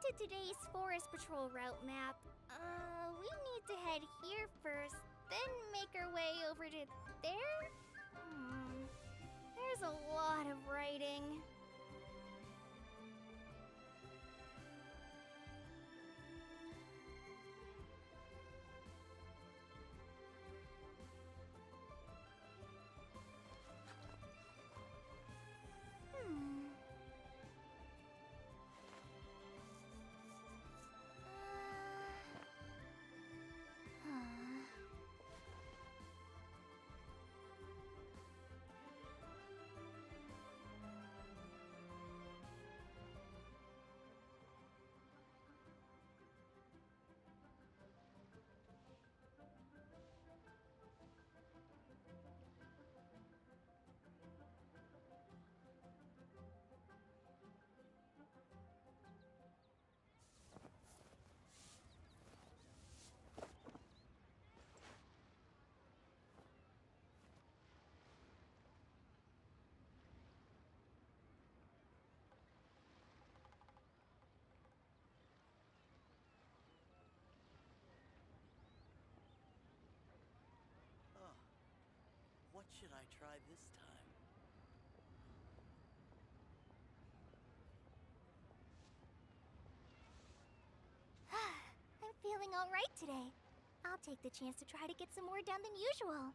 to today's Forest Patrol route map, we need to head here first, then make our way over to there? There's a lot of writing. What should I try this time? I'm feeling alright today. I'll take the chance to try to get some more done than usual.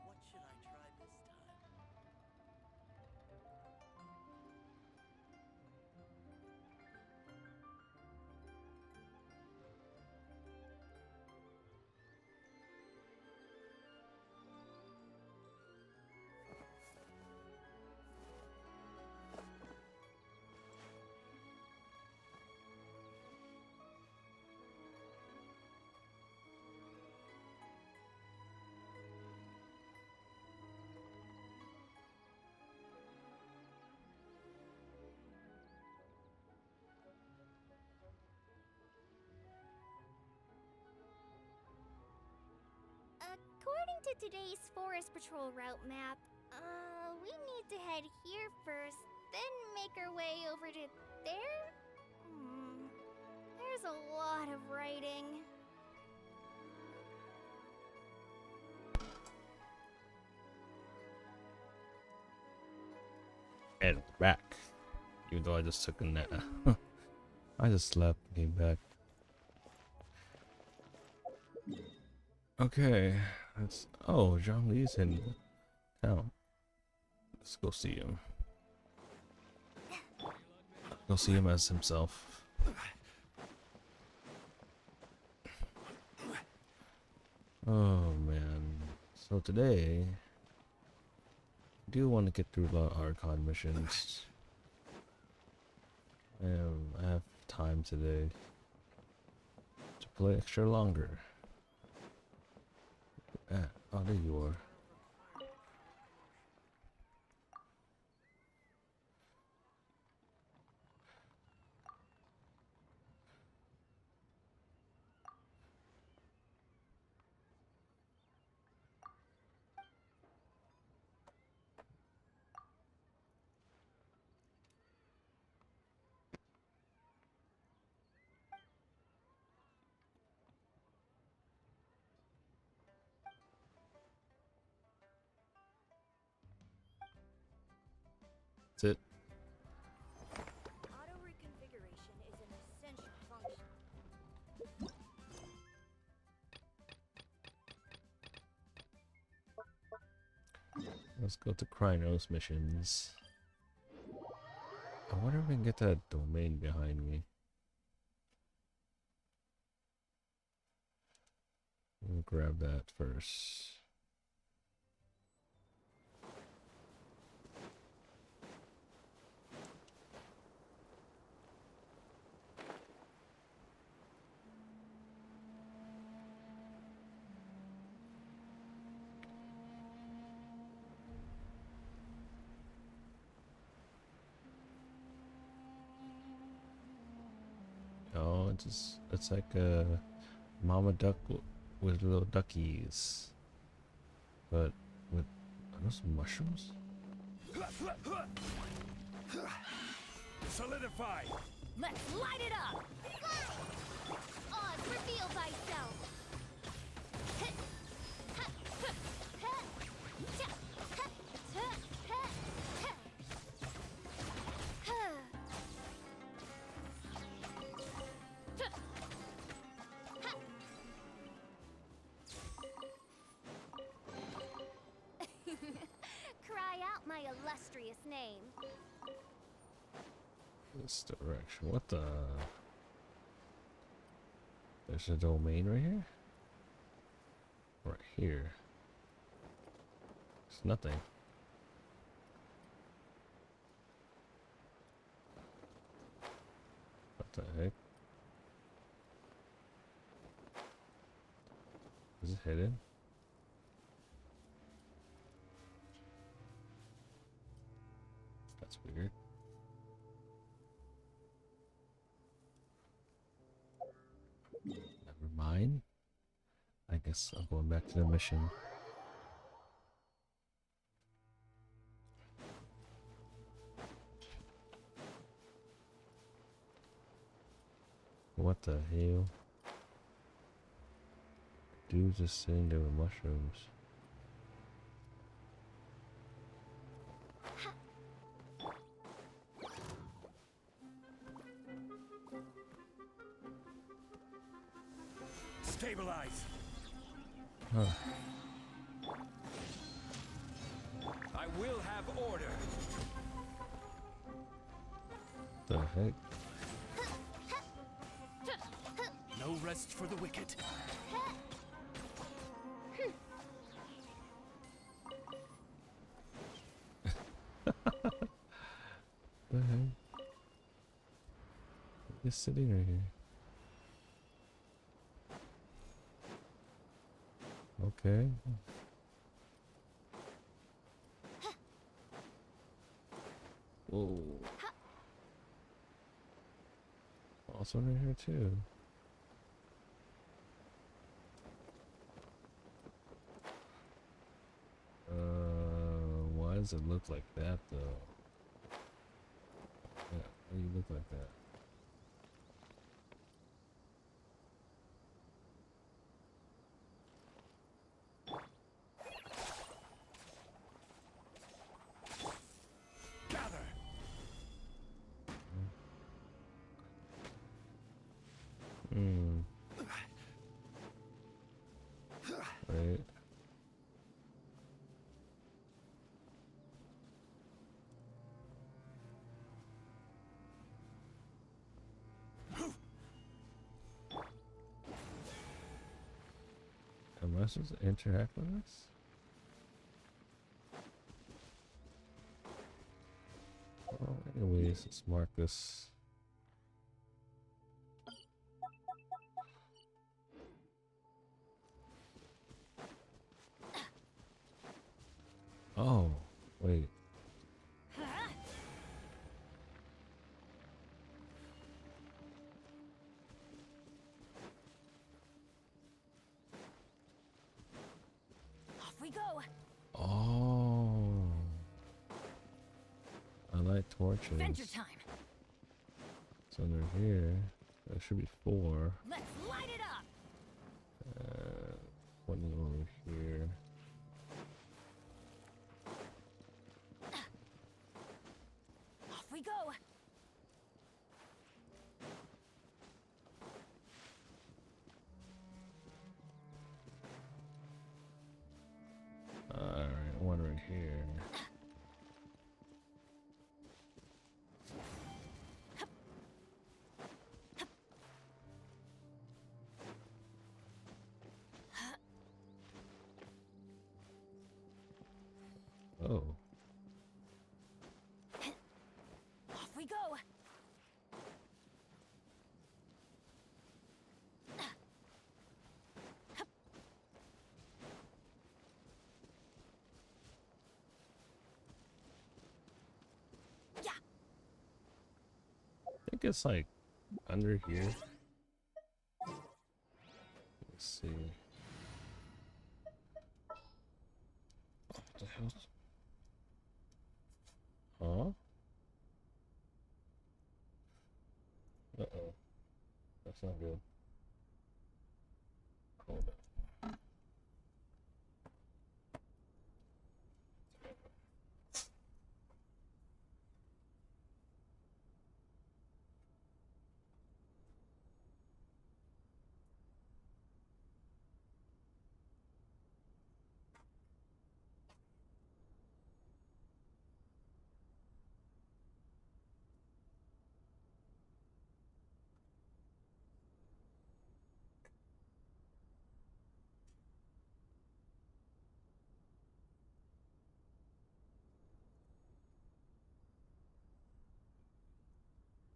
What should I try this time? According to today's Forest Patrol route map, we need to head here first, then make our way over to there? There's a lot of writing. And back. Even though I just took a nap. I just slept and came back. Okay. That's Zhang-Li's in town. Let's go see him. Go see him as himself. Oh man. So today I do want to get through a lot of Archon missions. I have time today to play extra longer. Oh, there you are. That's it. Auto reconfiguration is an essential function. Let's go to Krynos missions. I wonder if we can get that domain behind me. grab that first. Oh, it's like a mama duck with little duckies, but with are those mushrooms? Solidify! Let's light it up! Oz, reveal thyself! Cry out my illustrious name. This direction. What the? There's a domain right here? Right here. It's nothing. What the heck? Is it hidden? That's weird. Never mind. I guess I'm going back to the mission. What the hell? Dude's just sitting there with mushrooms. Stabilize! Huh. I will have order! The heck? No rest for the wicked. The heck? Just sitting right here. Okay. Whoa. Also right here too. Why does it look like that though? Yeah, why do you look like that? Gather! Hmm. Right. Am I supposed to interact with this? Well, anyways, let's mark this. Oh, wait. Off we go! Oh. I like torches. Adventure time! It's under here. There should be 4. Let's light it up! One over here. Off we go! Alright, one right here. Oh. Off we go. Yeah. I think it's like under here. Let's see. What the hell? Huh? Uh-oh. That's not good. Hold up.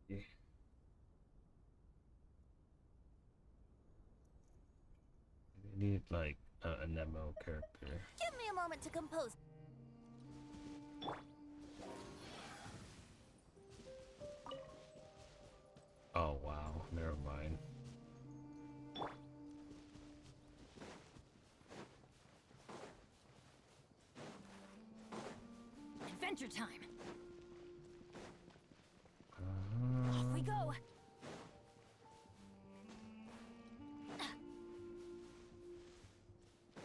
Yeah. We need like a Nemo character. Give me a moment to compose. Oh wow, never mind. Adventure time. Off we go.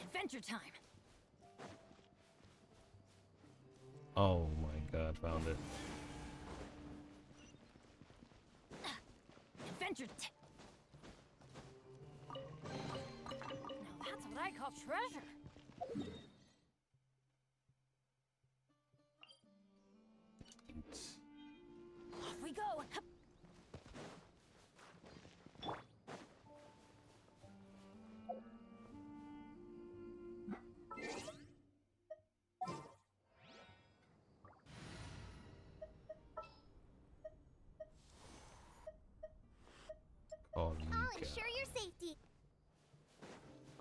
Adventure time. Oh my god, found it. Adventure. Now that's what I call treasure. Off we go. Oh, I'll ensure your safety.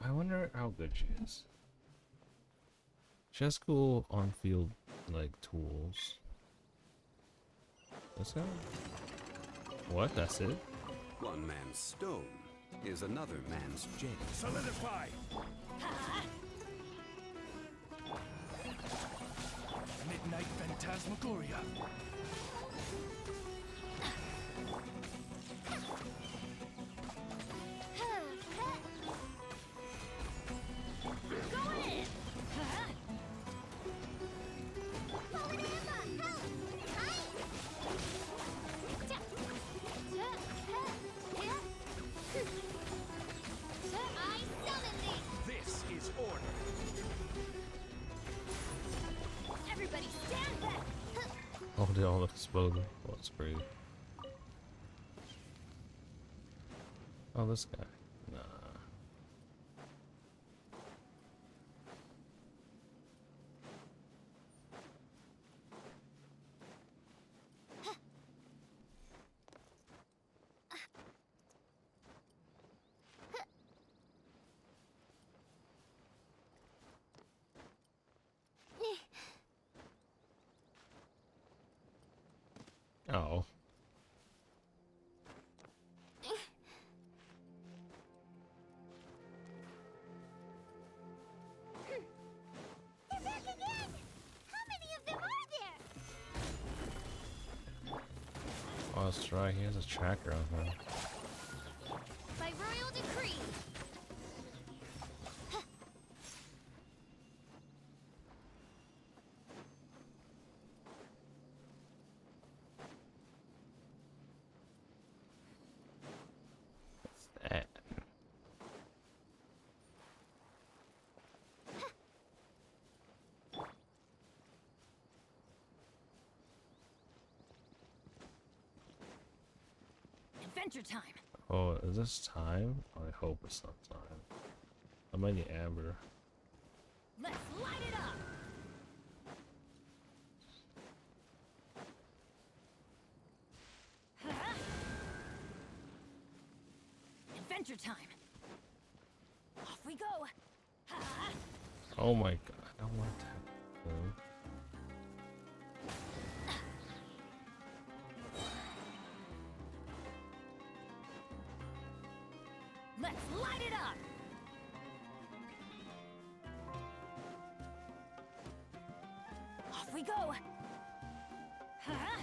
I wonder how good she is. She has cool on-field like tools. Let's go. What? That's it? One man's stone is another man's gem. Solidify! Midnight Phantasmagoria. Going in. I summon thee! This is order. Everybody stand back. Oh, they all exploded. Oh, that's crazy. Oh, this guy. Nah. Oh. They're back again! How many of them are there? Oh, that's right. He has a tracker on him. By royal decree. Eh. Adventure time. Oh, is this time? I hope it's not time. I might need amber. Let's light it up. Adventure time. Off we go. Ha! Oh my god, I don't want that. Though. Let's light it up. Off we go. Ha! Ha!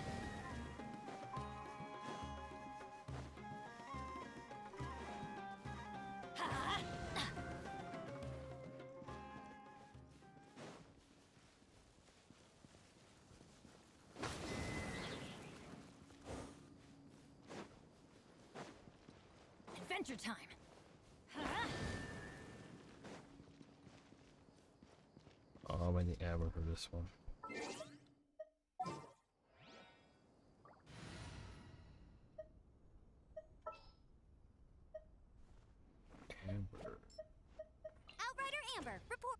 Adventure time. Ha! Oh, I'm in the amber for this one. Amber. Outrider Amber, report.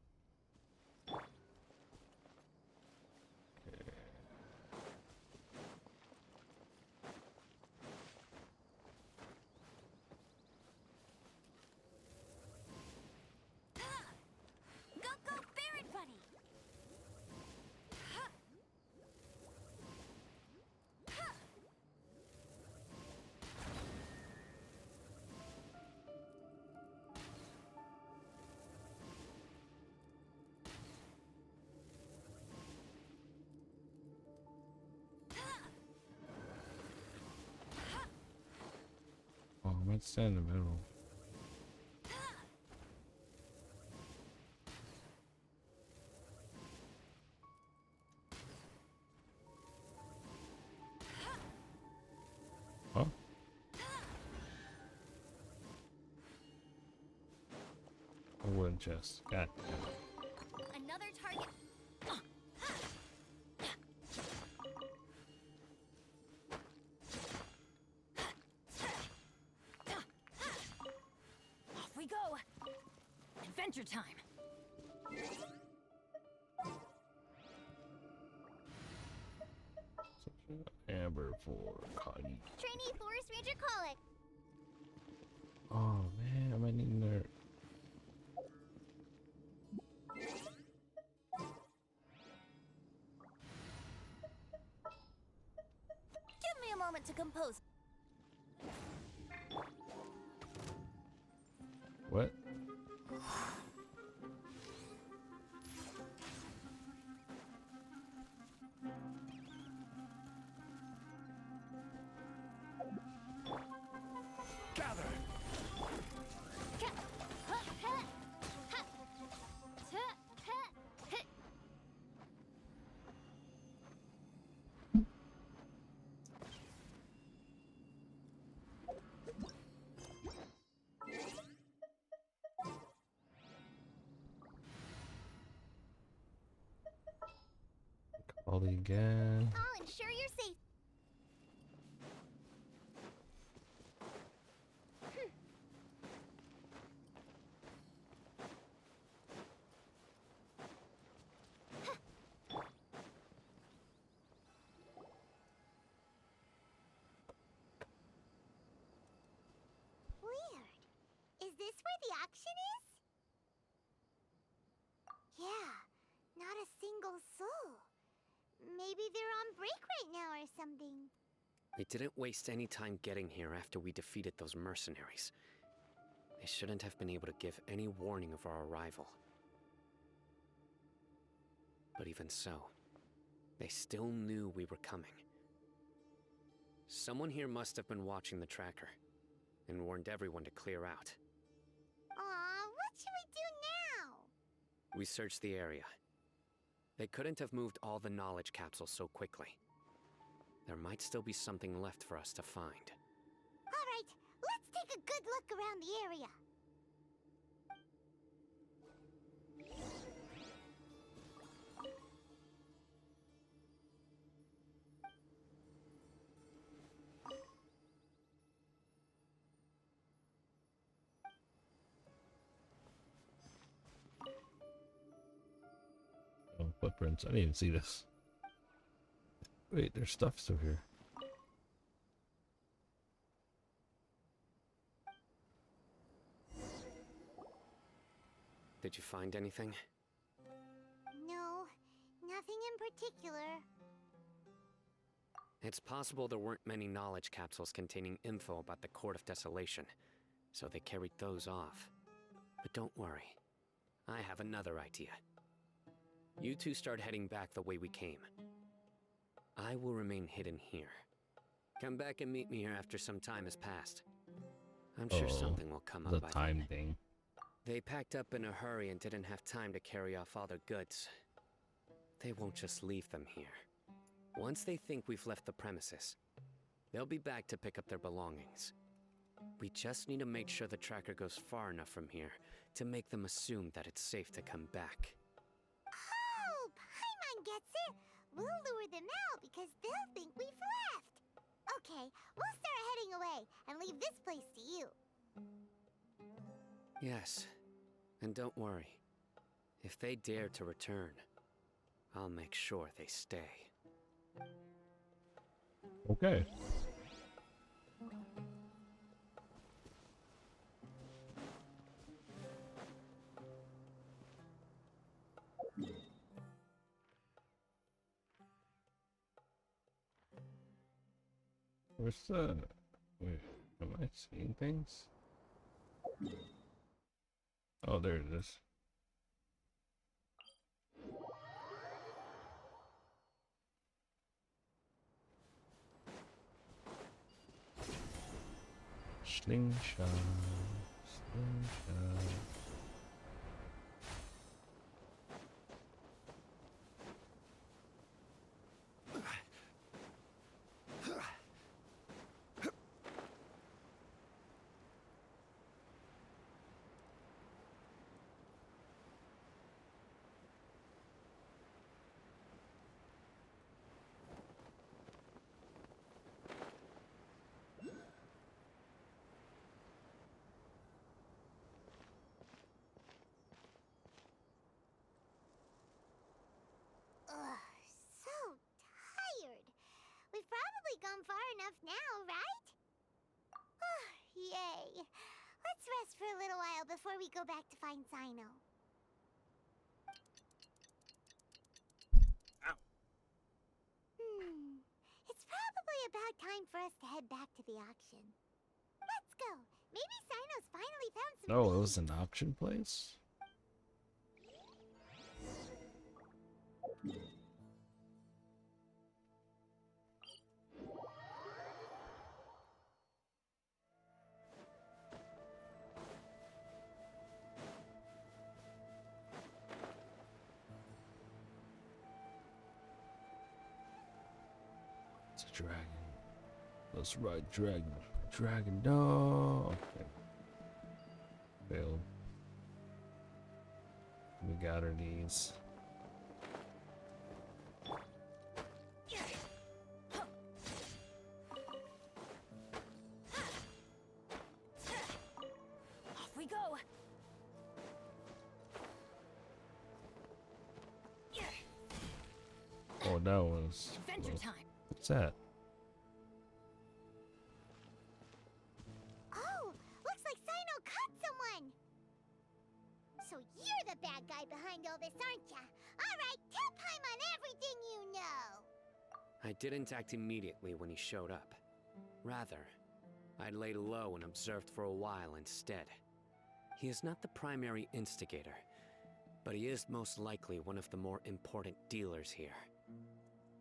Go, go, Barret Bunny! Oh, I might stand in the middle. Huh? A wooden chest. God damn it. Another target. Off we go. Adventure time. Amber for Connie. Trainee Forest Ranger Collei. Oh man, I might need another. Give me a moment to compose. What? Gather. Ollie again. I'll ensure you're safe. Weird. Is this where the action is? Yeah, not a single soul. Maybe they're on break right now or something. They didn't waste any time getting here after we defeated those mercenaries. They shouldn't have been able to give any warning of our arrival. But even so, they still knew we were coming. Someone here must have been watching the tracker and warned everyone to clear out. Aw, what should we do now? We searched the area. They couldn't have moved all the knowledge capsules so quickly. There might still be something left for us to find. All right, let's take a good look around the area. Oh, footprints. I didn't even see this. Wait, there's stuff still here. Did you find anything? No, nothing in particular. It's possible there weren't many knowledge capsules containing info about the Court of Desolation, so they carried those off. But don't worry. I have another idea. You two start heading back the way we came. I will remain hidden here. Come back and meet me here after some time has passed. I'm sure something will come The up by time then. thing. They packed up in a hurry and didn't have time to carry off all their goods. They won't just leave them here. Once they think we've left the premises, they'll be back to pick up their belongings. We just need to make sure the tracker goes far enough from here to make them assume that it's safe to come back. Oh, Paimon gets it. We'll lure them out because they'll think we've left. Okay, we'll start heading away and leave this place to you. Yes, and don't worry. If they dare to return, I'll make sure they stay. Okay. Where's the... Wait, am I seeing things? Oh, there it is. Slingshot. Slingshot. Ugh, so tired. We've probably gone far enough now, right? Yay. Let's rest for a little while before we go back to find Sino. It's probably about time for us to head back to the auction. Let's go. Maybe Sino's finally found some No, it things. was an auction place? It's a dragon. Let's ride dragon. Dragon, no. Okay. Failed. We got our knees. Off we go. Oh, that was. Adventure time. What's that? Oh, looks like Sino caught someone. So you're the bad guy behind all this, aren't ya? All right, tell Paimon everything you know. I didn't act immediately when he showed up. Rather, I laid low and observed for a while instead. He is not the primary instigator, but he is most likely one of the more important dealers here.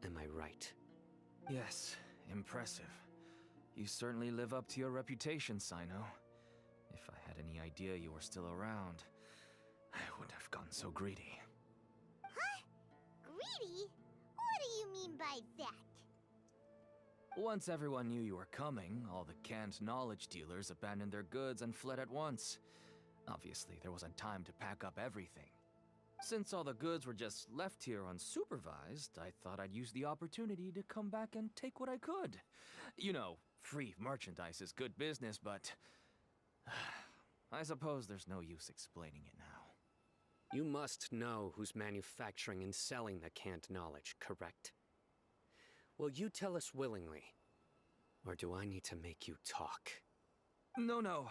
Am I right? Yes, impressive. You certainly live up to your reputation, Sino. If I had any idea you were still around, I wouldn't have gone so greedy. Huh? Greedy? What do you mean by that? Once everyone knew you were coming, all the canned knowledge dealers abandoned their goods and fled at once. Obviously, there wasn't time to pack up everything. Since all the goods were just left here unsupervised, I thought I'd use the opportunity to come back and take what I could. You know, free merchandise is good business, but I suppose there's no use explaining it now. You must know who's manufacturing and selling the canned knowledge, correct? Will you tell us willingly? Or do I need to make you talk? No,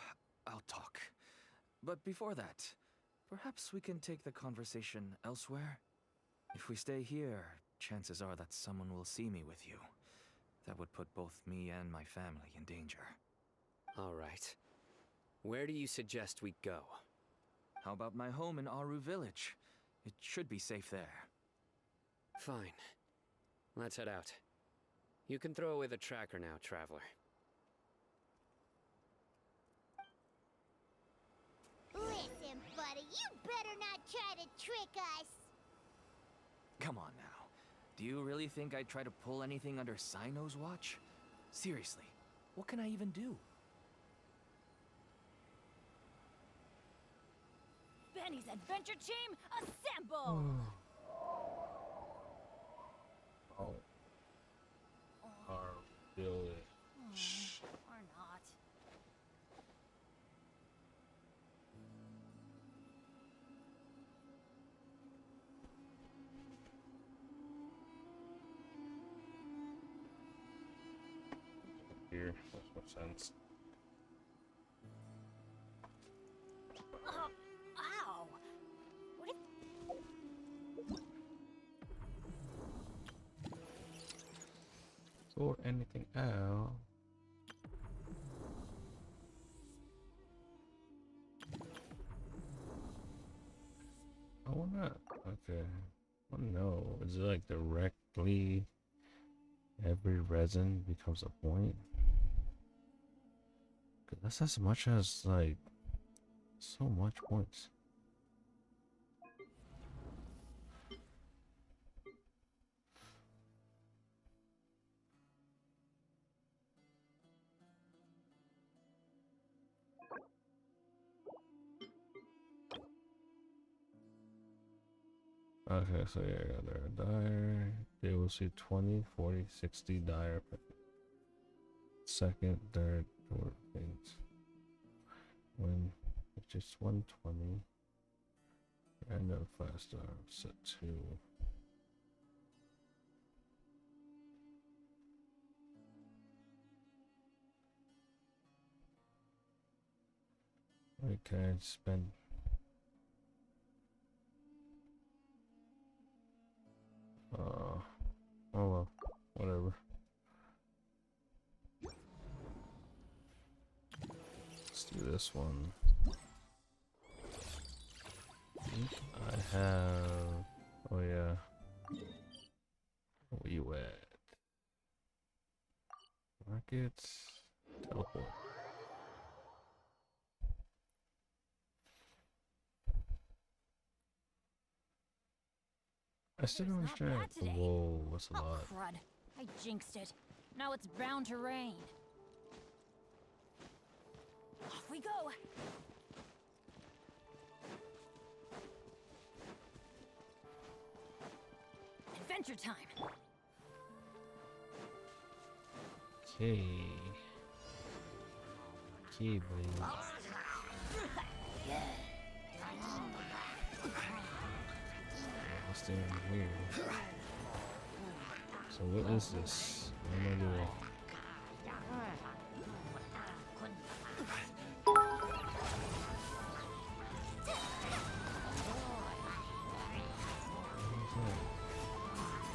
I'll talk. But before that, Perhaps we can take the conversation elsewhere? If we stay here, chances are that someone will see me with you. That would put both me and my family in danger. All right. Where do you suggest we go? How about my home in Aru Village? It should be safe there. Fine. Let's head out. You can throw away the tracker now, traveler. Listen, buddy, you better not try to trick us. Come on now. Do you really think I'd try to pull anything under Sino's watch? Seriously, what can I even do? Benny's adventure team, assemble! Oh. Our village. Or not. Here, makes more sense. Ow! What if... Or anything else. I wanna. Okay. Oh no. Is it like directly every resin becomes a point? 'Cause that's as much as like so much points. Okay, so yeah, they're a dire. They will see 20, 40, 60 dire per second, third, fourth things. When it's just 120. Random 5-star set 2. Okay, spend. Oh well, whatever. Let's do this one. I have. Oh yeah. Where you at? Markets. Teleport. I still don't It's not understand. bad today. Whoa, what's a Oh, lot? crud. I jinxed it. Now it's bound to rain. Off we go. Adventure time. Okay. Okay, buddy. What's down here? So what is this? What am I doing?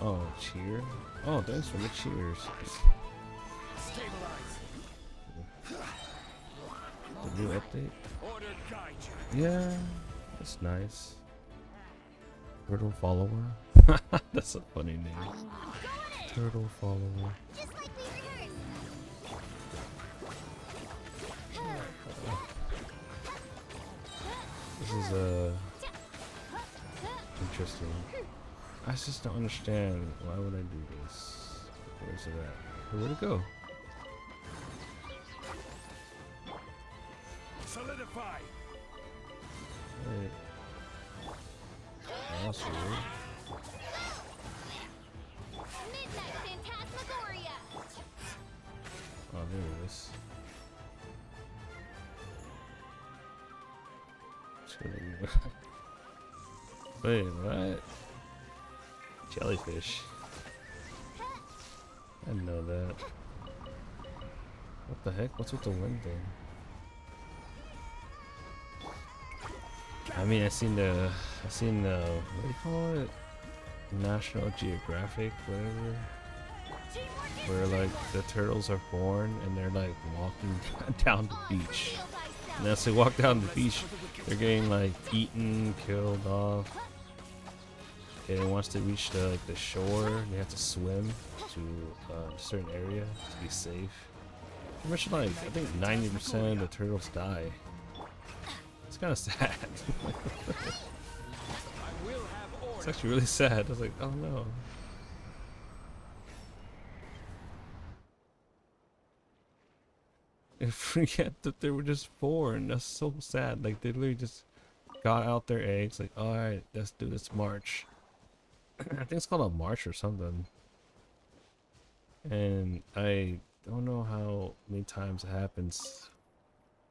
Oh, cheer? Oh, thanks for the cheers. Stabilize. The new update? Order guide you. Yeah, that's nice. Turtle follower? That's a funny name. Turtle follower. Just like we rehearsed. This is interesting. I just don't understand. Why would I do this? Where's it at? Where'd it go? Solidify. Wait. Oh, that's weird. Midnight Phantasmagoria. Oh, there it is. Wait, what? Jellyfish. I didn't know that. What the heck? What's with the wind thing? I mean, I seen the what do you call it? National Geographic, whatever. Where like the turtles are born and they're like walking down the beach. And as they walk down the beach, they're getting like eaten, killed off. And once they reach the shore, they have to swim to a certain area to be safe. Pretty much like I think 90% of the turtles die. It's kind of sad. It's actually really sad. I was like, oh no. I forget that they were just born. That's so sad. Like they literally just got out their eggs. Like, all right, let's do this march. I think it's called a march or something. And I don't know how many times it happens.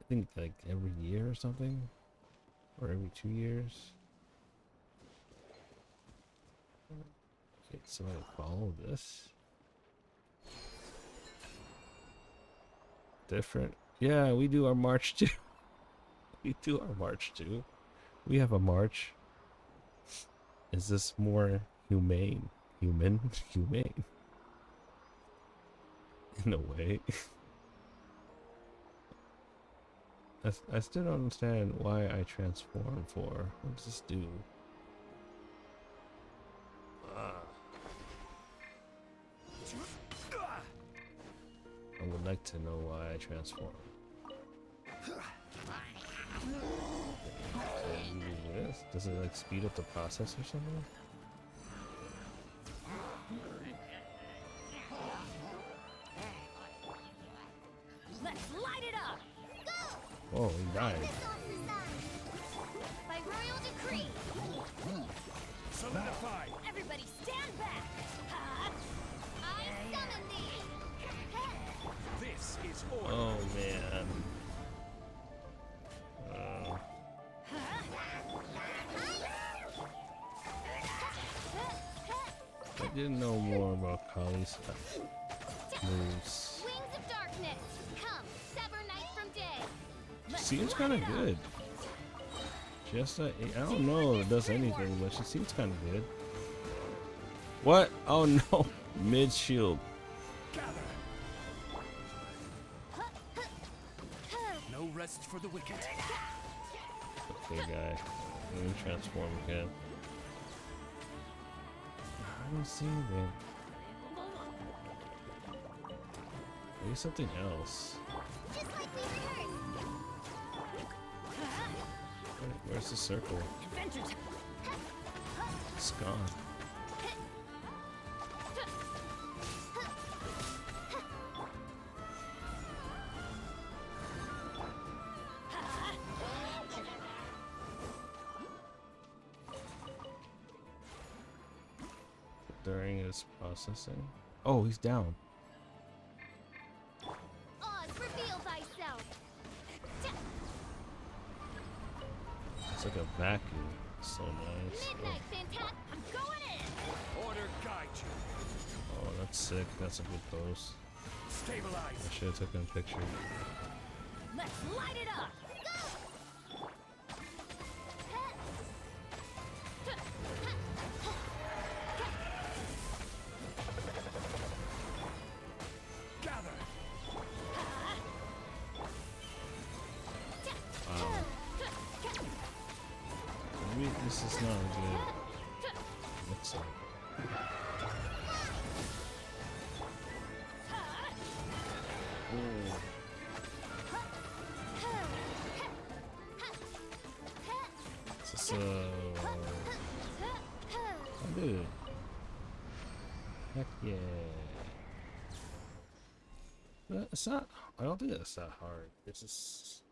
I think like every year or something, or every 2 years. Okay, so I follow this. Different. Yeah, we do our march too. We do our march too. We have a march. Is this more humane? Humane? In a way. I still don't understand why I transform for. What does this do? I would like to know why I transform. Can you do this? Does it like speed up the process or something? Let's light it up! Oh, he died. By royal decree. Solidified. Everybody stand back! I summon thee. This is order. Oh man. I didn't know more about Collie's moves. Wings of darkness. Come, sever night from day. Seems kind of good. Just I don't know if it does anything, but she seems kind of good. What? Oh no! Mid shield. Gather. No rest for the wicked. Okay, guy. Let me transform again. I don't see anything. Maybe something else. Just like we rehearsed. Where's the circle? Adventure time! It's gone. During his processing. Oh, he's down. Oz, reveal thyself. It's like a vacuum. So nice. Midnight fantastic. I'm going in. Order guide you. Oh, that's sick. That's a good pose. Stabilize. I should have taken a picture. Let's light it up! Gather. Maybe this is not good. Looks like. Ooh. Is this I did it. Heck yeah. It's not. I don't think it's that hard. It's just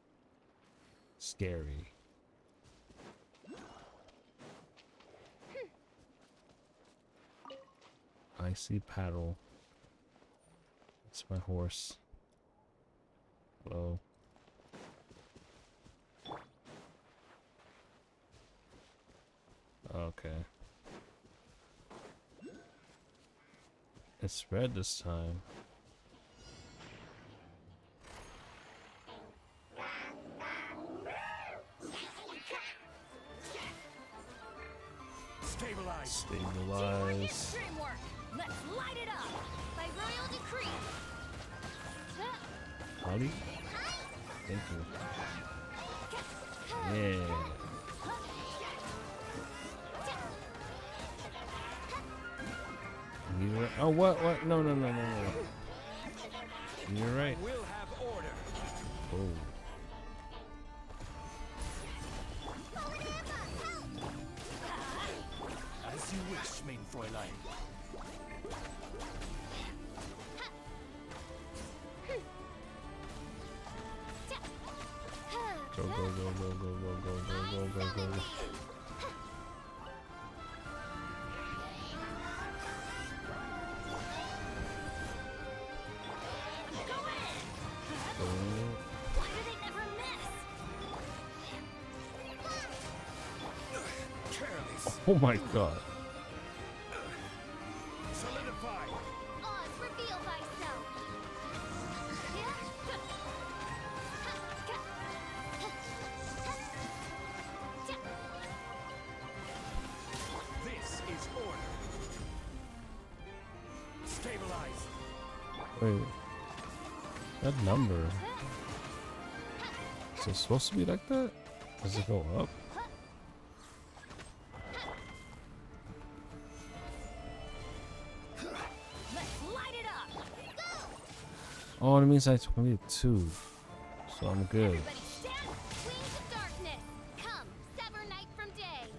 scary. Icy paddle. It's my horse. Hello. Okay. It's red this time. Stabilize. Teamwork is Stabilize. dreamwork. Let's light it up. By royal decree. Holly? Thank you. Yeah. You're right. Oh, what? No. You're right. We'll have order. Oh. As you wish, mein Fräulein. Go. Why do they never miss? Careless. Oh my god. Solidify. Oz, reveal thyself. This is order. Stabilize. Wait. That number. Is it supposed to be like that? Does it go up? Let's light it up. Oh, it means I need 2. So I'm good. Everybody stand. Queens of darkness. Come, sever night from day.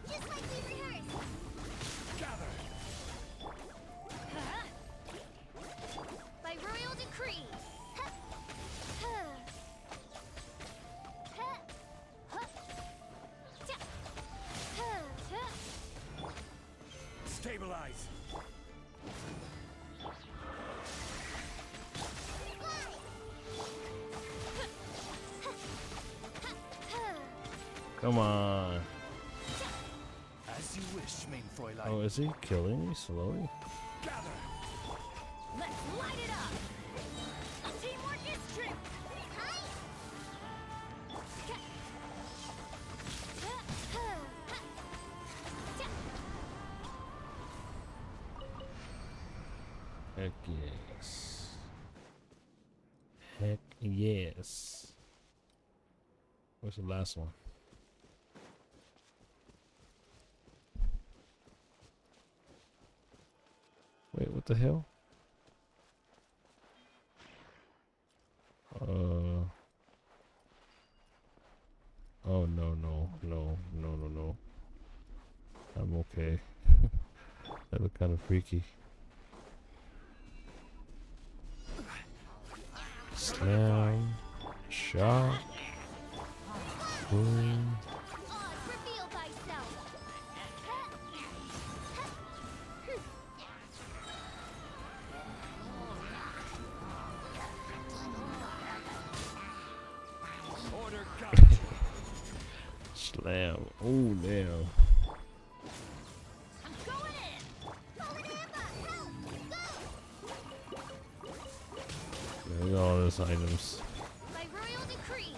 Just like we rehearsed. Gather. By royal decree. Stabilize. Come on. As you wish, mein Fräulein. Oh, is he killing me slowly? Gather. Let's light it up. Teamwork is true. Heck yes. Heck yes. Where's the last one? Wait, what the hell? Oh no. I'm okay. That looked kind of freaky. Slam. Shot. Boom. Oz, reveal thyself. Order guide you. Slam. Oh, damn. I'm going in. Look at all those items. By royal decree.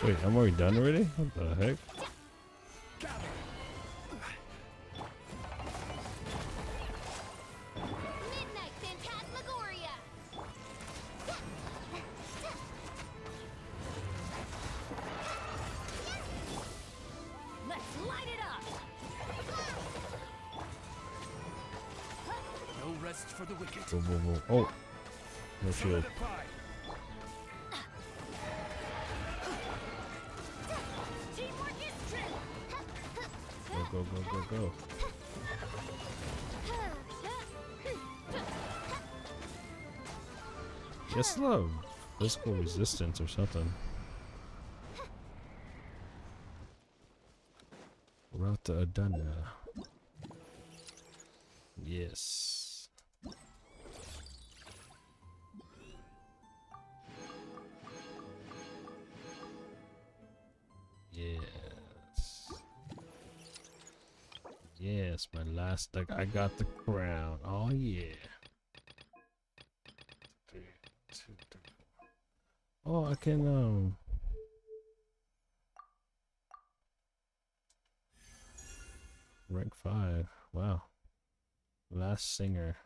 Wait, I'm already done already? What the heck? Gather. Midnight Phantasmagoria. Let's light it up. No rest for the wicked. Boom. Oh. No shield. Solidify. Teamwork is true. Go. It's love. Physical resistance or something. Route to Adana. Yes. Yes. Yes, my last. Like, I got the crown. Oh yeah. 3, 2, 3, 4. Oh, I can rank 5. Wow. Last singer.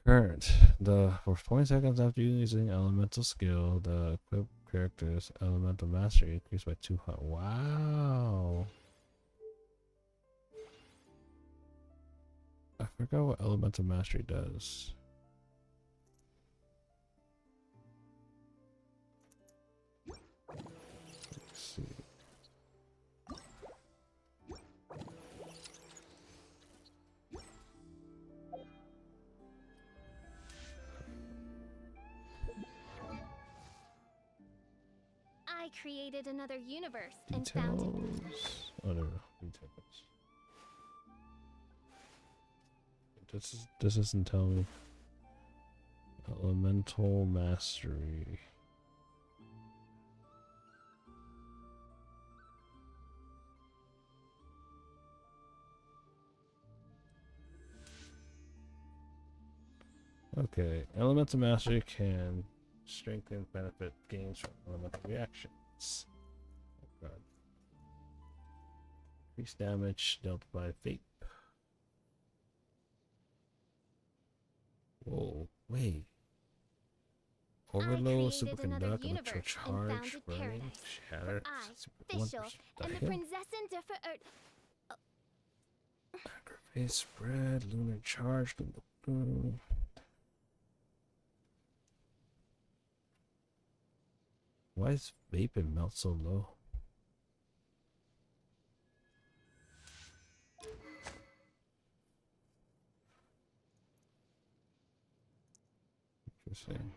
Current. For 20 seconds after using elemental skill, the equipped character's elemental mastery increased by 200. Wow. I forgot what elemental mastery does. Let's see. I created another universe and found it. Details. Oh, there we go. Details. This doesn't tell me. Elemental mastery. Okay, elemental mastery can strengthen benefit gains from elemental reactions. Oh god. Increase damage dealt by fate. Whoa, wait. Overload, superconduct, electro charge, burning, shatter, Fischl, and the Princess aggravate, spread, lunar charge, Why is vape and melt so low? Interesting.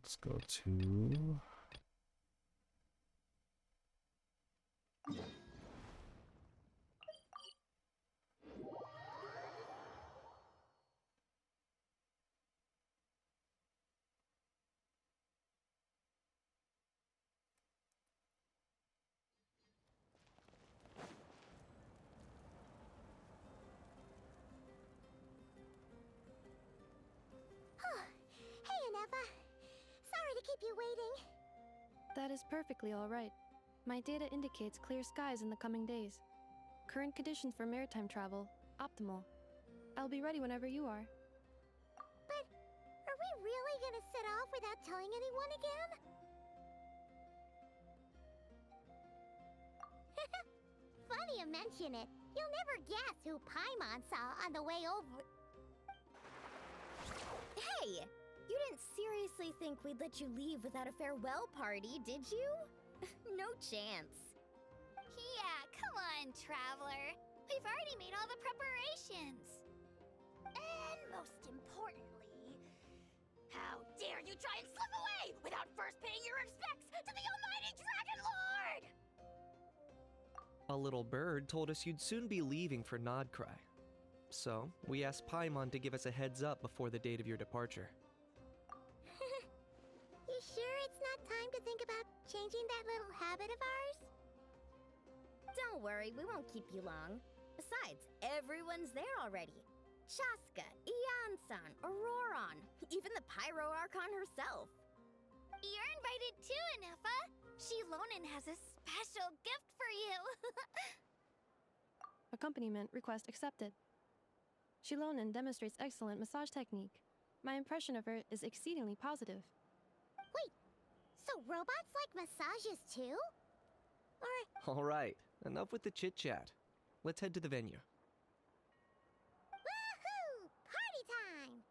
Let's go to Hey, Aneva. Sorry to keep you waiting. That is perfectly all right. My data indicates clear skies in the coming days. Current conditions for maritime travel, optimal. I'll be ready whenever you are. But are we really gonna set off without telling anyone again? Funny you mention it. You'll never guess who Paimon saw on the way over. Hey! You didn't seriously think we'd let you leave without a farewell party, did you? No chance. Yeah, come on, Traveler. We've already made all the preparations. And most importantly, how dare you try and slip away without first paying your respects to the almighty Dragon Lord! A little bird told us you'd soon be leaving for Nodcry. So, we asked Paimon to give us a heads up before the date of your departure. You sure it's not time to think about changing that little habit of ours? Don't worry, we won't keep you long. Besides, everyone's there already. Shaska, Ian-san, Auroron, even the Pyro Archon herself. You're invited too, Anefa. Shilonen has a special gift for you. Accompaniment request accepted. Shilonen demonstrates excellent massage technique. My impression of her is exceedingly positive. Wait, so robots like massages too? Or... Alright, enough with the chit-chat. Let's head to the venue. Woohoo! Party time!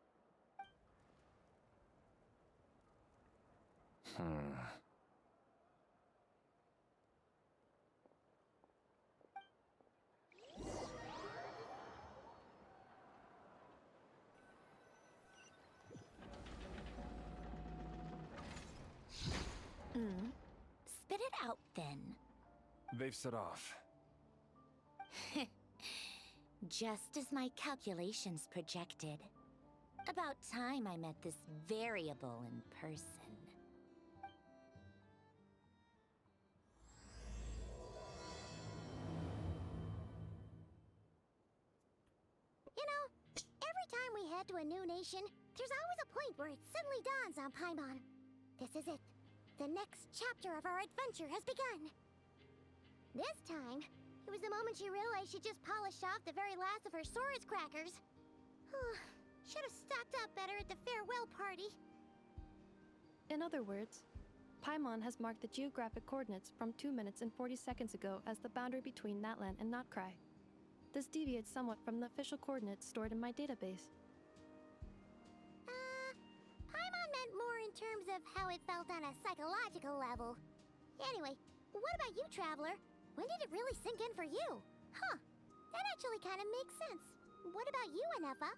Spit it out, then. They've set off. Just as my calculations projected. About time I met this variable in person. You know, every time we head to a new nation, there's always a point where it suddenly dawns on Paimon. This is it. The next chapter of our adventure has begun. This time, it was the moment she realized she just polished off the very last of her Saurus crackers. Should have stocked up better at the farewell party. In other words, Paimon has marked the geographic coordinates from 2 minutes and 40 seconds ago as the boundary between Natlan and Notcry. This deviates somewhat from the official coordinates stored in my database. Paimon meant more in terms of how it felt on a psychological level. Anyway, what about you, Traveler? When did it really sink in for you? Huh, that actually kind of makes sense. What about you, Anefa?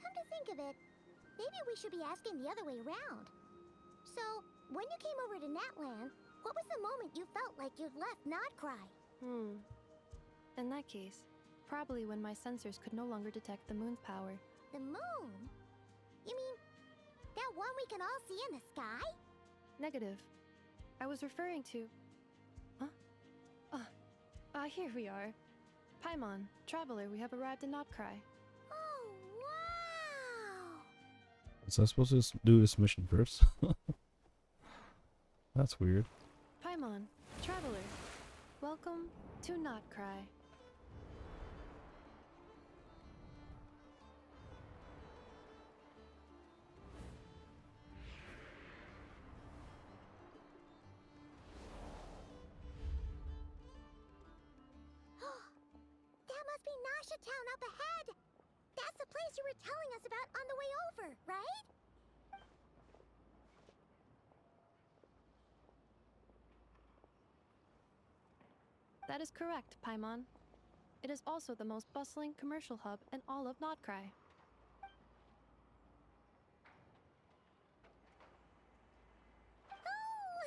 Come to think of it, maybe we should be asking the other way around. So, when you came over to Natlan, what was the moment you felt like you'd left Notcry? In that case, probably when my sensors could no longer detect the moon's power. The moon? You mean, that one we can all see in the sky? Negative. I was referring to... Here we are. Paimon, Traveler, we have arrived in Notcry. Oh, wow! Was I supposed to do this mission first? That's weird. Paimon, Traveler, welcome to Notcry. That must be Nasha Town up ahead! That's the place you were telling us about on the way over, right? That is correct, Paimon. It is also the most bustling commercial hub in all of Notcry. Oh!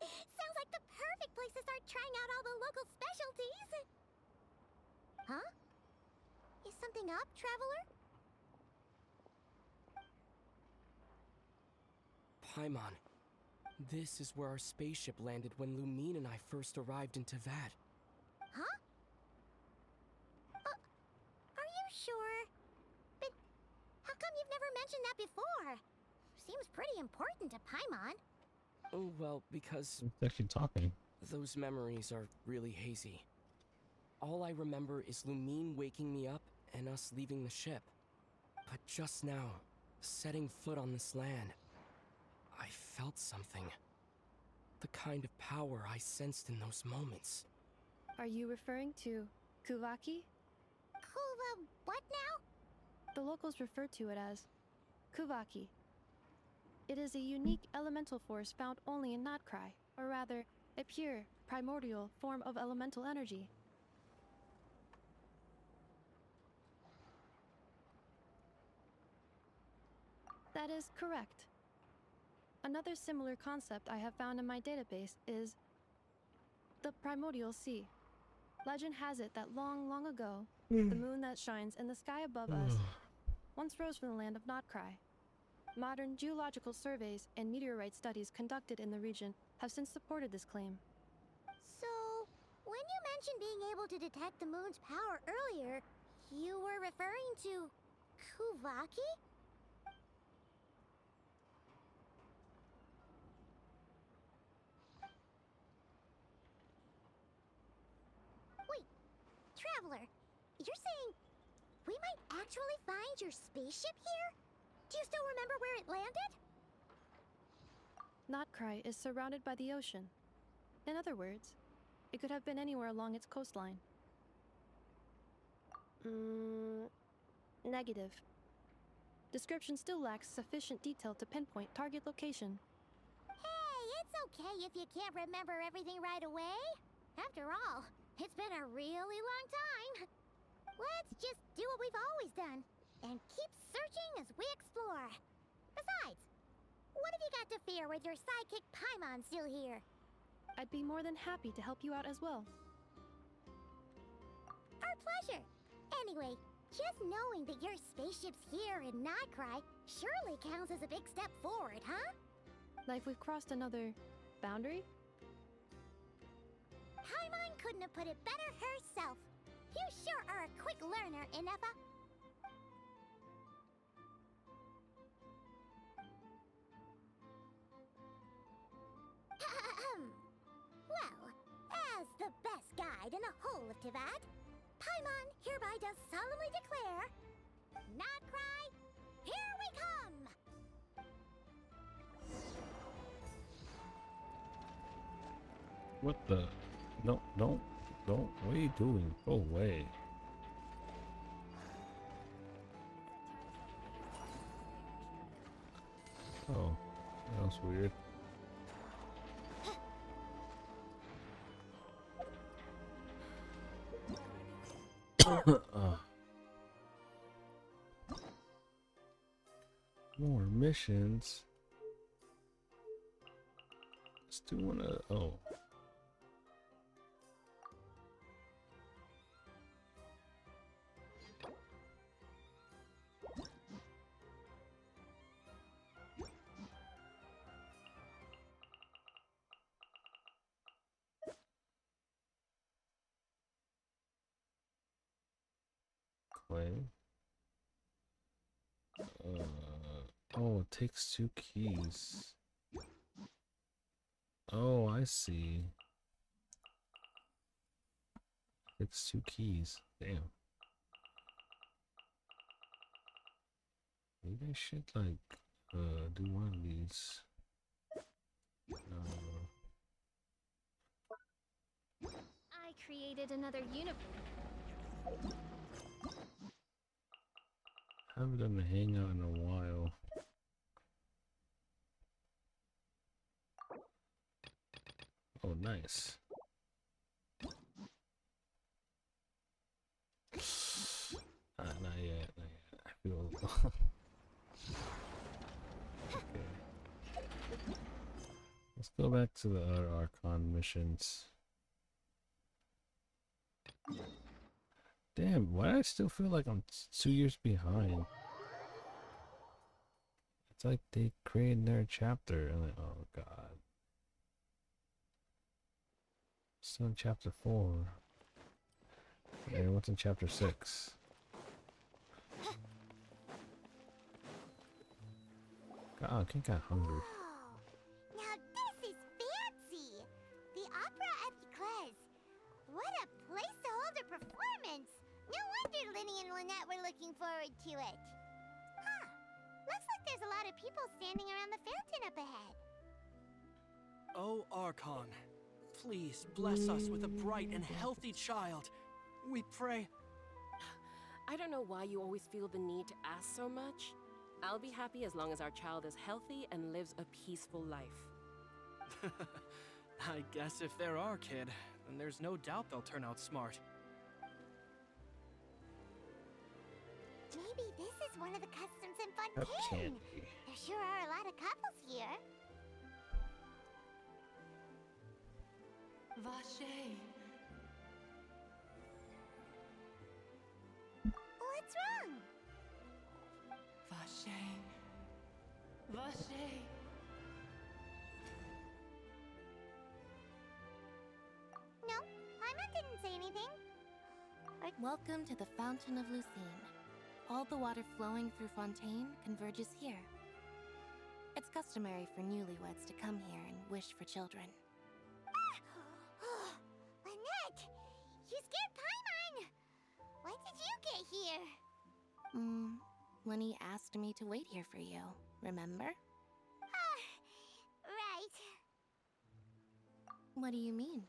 Sounds like the perfect place to start trying out all the local specialties! Huh? Is something up, Traveler? Paimon, this is where our spaceship landed when Lumine and I first arrived in Tavad. Huh? Are you sure? But how come you've never mentioned that before? Seems pretty important to Paimon. Oh, well, because It's actually talking. those memories are really hazy. All I remember is Lumine waking me up and us leaving the ship. But just now, setting foot on this land, I felt something. The kind of power I sensed in those moments. Are you referring to Kuvaki? What now? The locals refer to it as Kuvaki. It is a unique elemental force found only in Notcry, or rather, a pure, primordial form of elemental energy. That is correct. Another similar concept I have found in my database is the primordial sea. Legend has it that long, long ago, the moon that shines in the sky above us once rose from the land of Notcry. Modern geological surveys and meteorite studies conducted in the region have since supported this claim. So, when you mentioned being able to detect the moon's power earlier, you were referring to Kuvaki? Wait, Traveler, you're saying we might actually find your spaceship here? Do you still remember where it landed? Notcry is surrounded by the ocean. In other words, it could have been anywhere along its coastline. Negative. Description still lacks sufficient detail to pinpoint target location. Hey, it's okay if you can't remember everything right away. After all, it's been a really long time. Let's just do what we've always done, and keep searching as we explore. Besides, what have you got to fear with your sidekick Paimon still here? I'd be more than happy to help you out as well. Our pleasure. Anyway, Just knowing that your spaceship's here in Nightcry surely counts as a big step forward, huh? Like we've crossed another boundary? Paimon couldn't have put it better herself. You sure are a quick learner, Inefa. Well, as the best guide in the whole of Tivat, Paimon hereby does solemnly declare, Nightcry, here we come! What the? No, don't. What are you doing? Go away. Oh, that was weird. More missions. Still wanna. Oh. Clay. Oh, it takes 2 keys. Oh, I see. It's 2 keys. Damn. Maybe I should like do one of these. I created another universe. Haven't done a hangout in a while. Oh, nice. Not yet. I feel. Okay. Let's go back to the other Archon missions. Damn, why do I still feel like I'm 2 years behind? It's like they created their chapter and like, oh god. Still in chapter 4. And what's in chapter 6? God, I think I'm hungry. Whoa! Now this is fancy! The Opera at Eclairs. What a place to hold a performance! No wonder Linny and Lynette were looking forward to it. Huh. Looks like there's a lot of people standing around the fountain up ahead. Oh, Archon, please bless us with a bright and healthy child. We pray. I don't know why you always feel the need to ask so much. I'll be happy as long as our child is healthy and lives a peaceful life. I guess if they're our kid, then there's no doubt they'll turn out smart. Maybe this is one of the customs in That Fontaine. can't be. There sure are a lot of couples here. Vache. What's wrong? Vache. Vache. No, Paimon didn't say anything. Welcome to the Fountain of Lucine. All the water flowing through Fontaine converges here. It's customary for newlyweds to come here and wish for children. Lynette, you scared Paimon. When did you get here? Lenny asked me to wait here for you, remember? Right. What do you mean?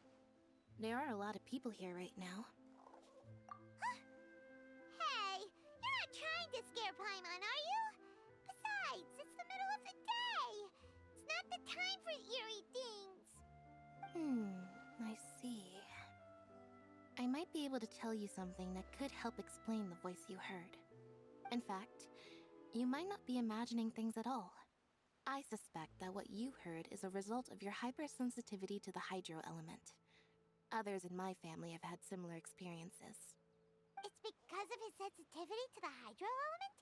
There are a lot of people here right now. Hey, you're not trying to scare Paimon, are you? Besides, it's the middle of the day. It's not the time for eerie things. I see. I might be able to tell you something that could help explain the voice you heard. In fact, you might not be imagining things at all. I suspect that what you heard is a result of your hypersensitivity to the hydro element. Others in my family have had similar experiences. It's because because of his sensitivity to the hydro element?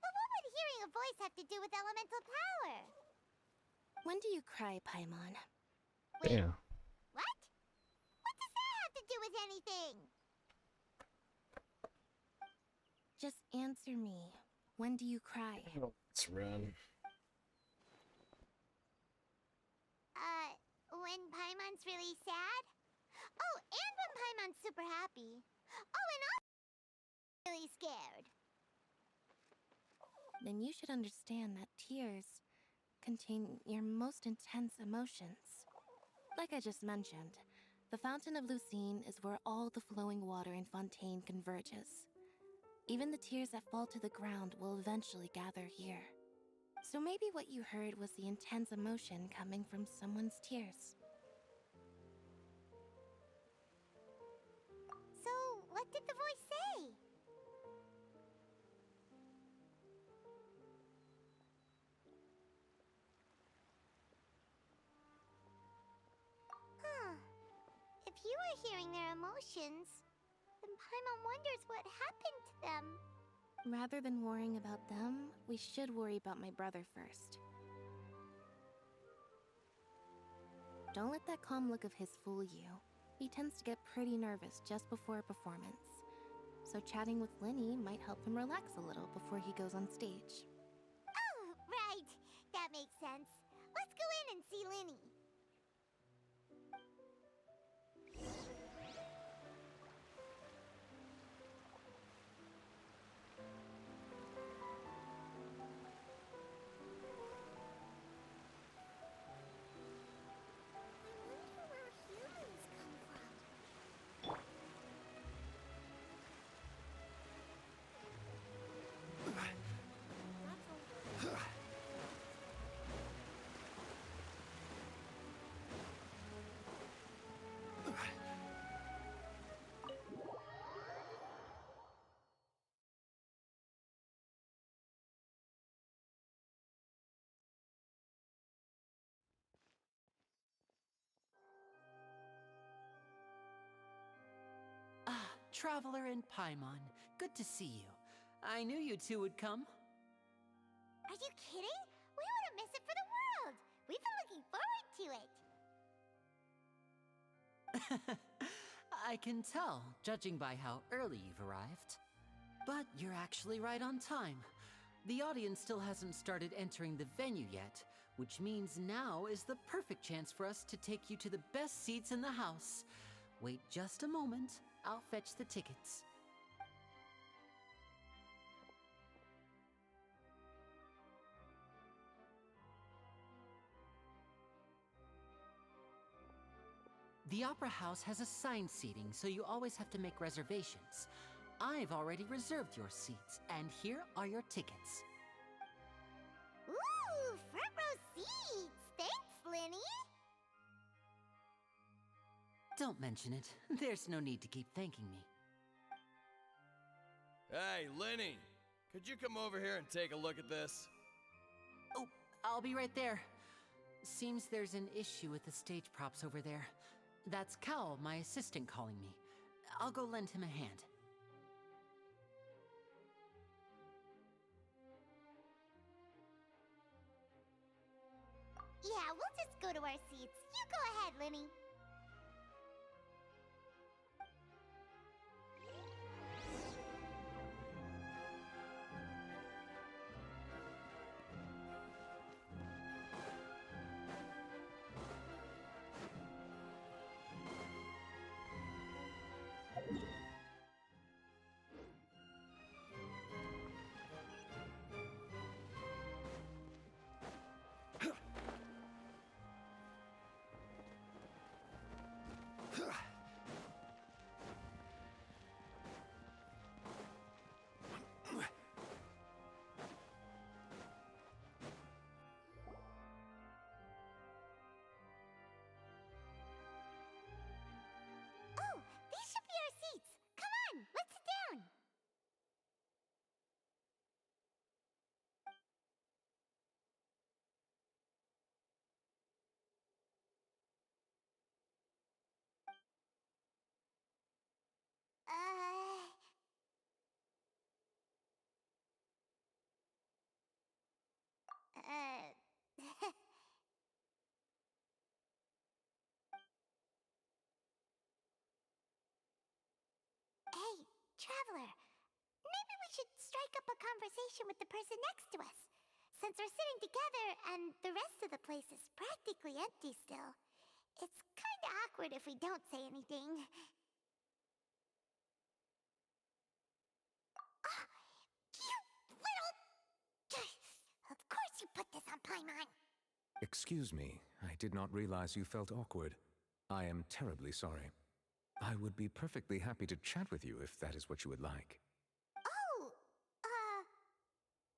But what would hearing a voice have to do with elemental power? When do you cry, Paimon? Damn. What? What does that have to do with anything? Just answer me. When do you cry? Let's run. When Paimon's really sad? Oh, and when Paimon's super happy. Oh, and I'm really scared. Then you should understand that tears contain your most intense emotions. Like I just mentioned, the Fountain of Lucine is where all the flowing water in Fontaine converges. Even the tears that fall to the ground will eventually gather here. So maybe what you heard was the intense emotion coming from someone's tears. So, what did the voice say? Huh. If you were hearing their emotions, then Paimon wonders what happened to them. Rather than worrying about them, we should worry about my brother first. Don't let that calm look of his fool you. He tends to get pretty nervous just before a performance. So chatting with Linny might help him relax a little before he goes on stage. Oh, right. That makes sense. Let's go in and see Linny. Ah, Traveler and Paimon, good to see you. I knew you two would come. Are you kidding? We wouldn't miss it for the world. We've been looking forward to it. I can tell, judging by how early you've arrived. But you're actually right on time. The audience still hasn't started entering the venue yet, which means now is the perfect chance for us to take you to the best seats in the house. Wait just a moment. I'll fetch the tickets. The Opera House has assigned seating, so you always have to make reservations. I've already reserved your seats, and here are your tickets. Ooh, front row seats! Thanks, Linny! Don't mention it. There's no need to keep thanking me. Hey, Linny! Could you come over here and take a look at this? Oh, I'll be right there. Seems there's an issue with the stage props over there. That's Cal, my assistant, calling me. I'll go lend him a hand. Yeah, we'll just go to our seats. You go ahead, Linny. Traveler, maybe we should strike up a conversation with the person next to us. Since we're sitting together and the rest of the place is practically empty still, it's kinda awkward if we don't say anything. You little... Of course you put this on Paimon! Excuse me, I did not realize you felt awkward. I am terribly sorry. I would be perfectly happy to chat with you if that is what you would like. Oh!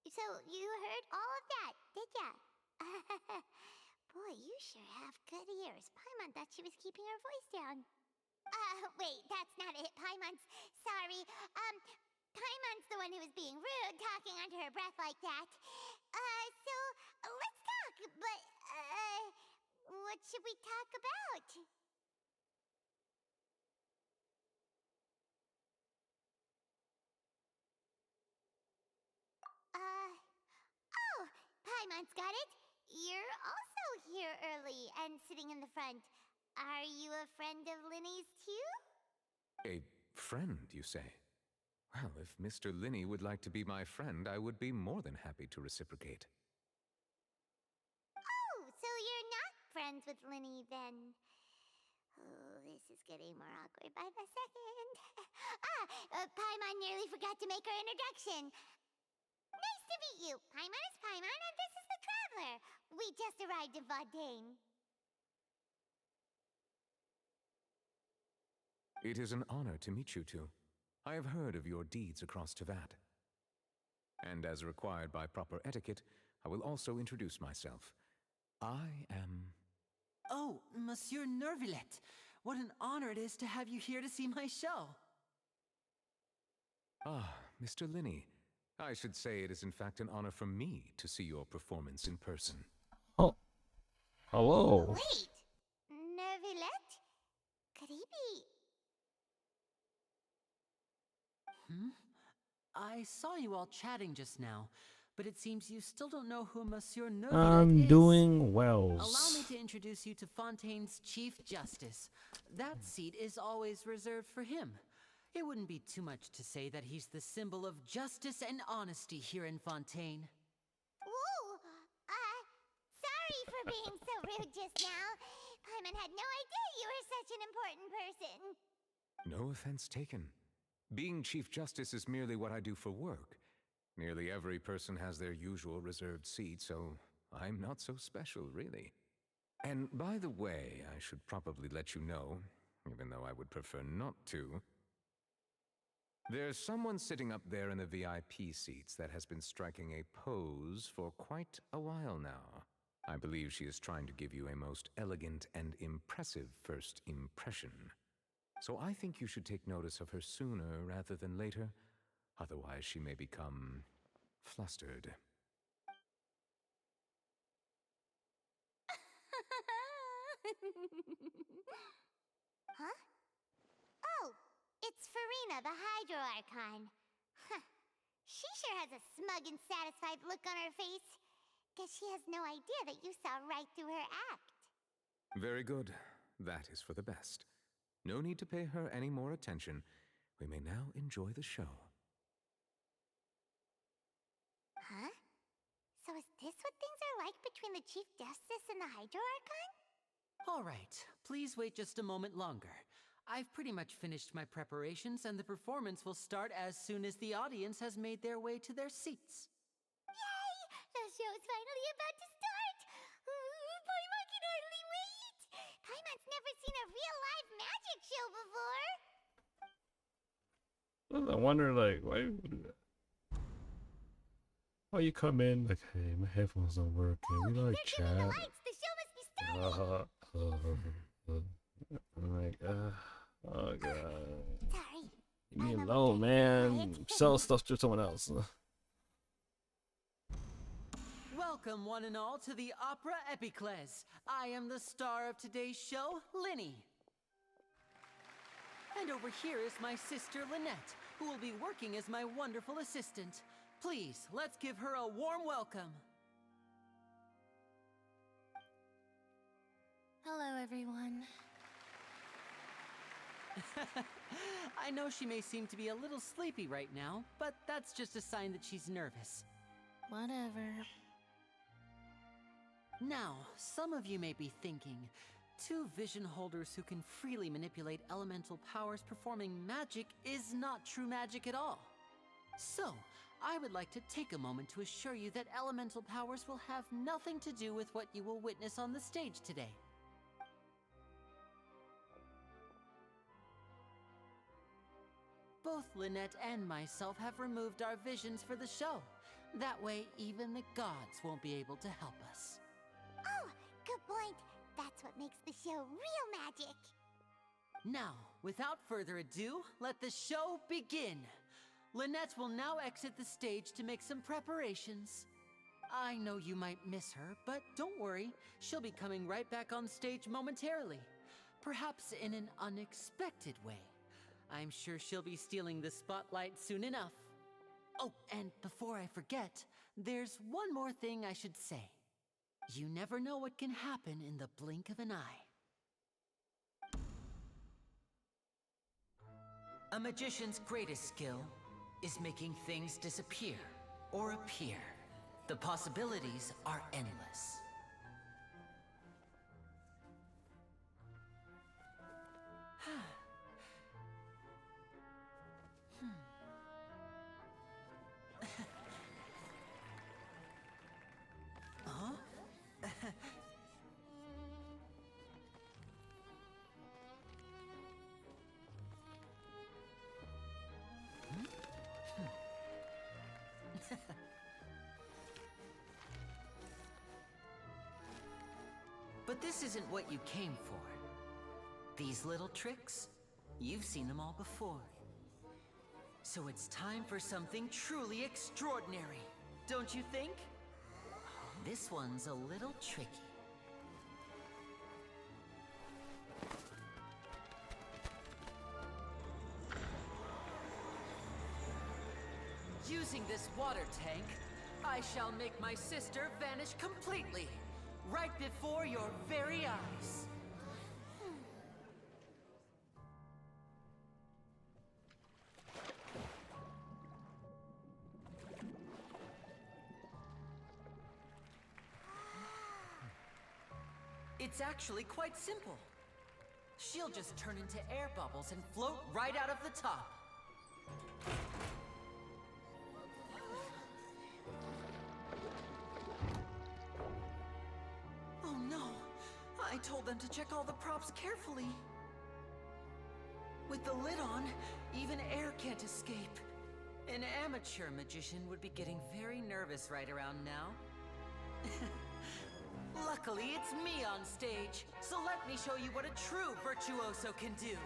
So you heard all of that, did ya? Boy, you sure have good ears. Paimon thought she was keeping her voice down. Wait, that's not it. Paimon's... Sorry. Paimon's the one who was being rude, talking under her breath like that. So, let's talk, but, what should we talk about? Oh, Paimon's got it. You're also here early and sitting in the front. Are you a friend of Linny's too? A friend, you say? Well, if Mr. Linny would like to be my friend, I would be more than happy to reciprocate. Oh, so you're not friends with Linny then? Oh, this is getting more awkward by the second. Paimon nearly forgot to make her introduction. Nice to meet you. Paimon is Paimon, and this is the Traveler. We just arrived in Vaudain. It is an honor to meet you two. I have heard of your deeds across Tevat. And as required by proper etiquette, I will also introduce myself. I am... Oh, Monsieur Nervillet. What an honor it is to have you here to see my show. Ah, Mr. Linny. I should say it is in fact an honor for me to see your performance in person. Oh. Hello. Wait! Nervillet? Could he be... I saw you all chatting just now, but it seems you still don't know who Monsieur Nervillet I'm is. doing well. Allow me to introduce you to Fontaine's Chief Justice. That seat is always reserved for him. It wouldn't be too much to say that he's the symbol of justice and honesty here in Fontaine. Ooh, sorry for being so rude just now. Paimon had no idea you were such an important person. No offense taken. Being Chief Justice is merely what I do for work. Nearly every person has their usual reserved seat, so I'm not so special, really. And by the way, I should probably let you know, even though I would prefer not to. There's someone sitting up there in the VIP seats that has been striking a pose for quite a while now. I believe she is trying to give you a most elegant and impressive first impression. So I think you should take notice of her sooner rather than later. Otherwise, she may become flustered. Huh? Oh, it's Farina, the Hydro Archon. Huh. She sure has a smug and satisfied look on her face. Guess she has no idea that you saw right through her act. Very good. That is for the best. No need to pay her any more attention. We may now enjoy the show. Huh? So is this what things are like between the Chief Justice and the Hydro Archon? All right, please wait just a moment longer. I've pretty much finished my preparations, and the performance will start as soon as the audience has made their way to their seats. Yay! The show's finally about to start! Paimon can hardly wait! Paimon's never seen a real live magic show before! I wonder, like, why you do that? Why you come in like, hey, my headphones don't work. Can we like chat? The lights! The show must be starting! I'm like, oh god. Sorry. Leave me alone, man. Sell stuff to someone else. Welcome, one and all, to the Opera Epiclese. I am the star of today's show, Linny. And over here is my sister, Lynette, who will be working as my wonderful assistant. Please, let's give her a warm welcome. Hello, everyone. I know she may seem to be a little sleepy right now, but that's just a sign that she's nervous. Whatever. Now, some of you may be thinking, two vision holders who can freely manipulate elemental powers performing magic is not true magic at all. So, I would like to take a moment to assure you that elemental powers will have nothing to do with what you will witness on the stage today. Both Lynette and myself have removed our visions for the show. That way, even the gods won't be able to help us. Oh, good point. That's what makes the show real magic. Now, without further ado, let the show begin. Lynette will now exit the stage to make some preparations. I know you might miss her, but don't worry. She'll be coming right back on stage momentarily. Perhaps in an unexpected way. I'm sure she'll be stealing the spotlight soon enough. Oh, and before I forget, there's one more thing I should say. You never know what can happen in the blink of an eye. A magician's greatest skill is making things disappear or appear. The possibilities are endless. Huh? But this isn't what you came for. These little tricks, you've seen them all before. So it's time for something truly extraordinary, don't you think? This one's a little tricky. Using this water tank, I shall make my sister vanish completely, right before your very eyes. It's actually quite simple. She'll just turn into air bubbles and float right out of the top. Oh no! I told them to check all the props carefully. With the lid on, even air can't escape. An amateur magician would be getting very nervous right around now. Luckily, it's me on stage, so let me show you what a true virtuoso can do.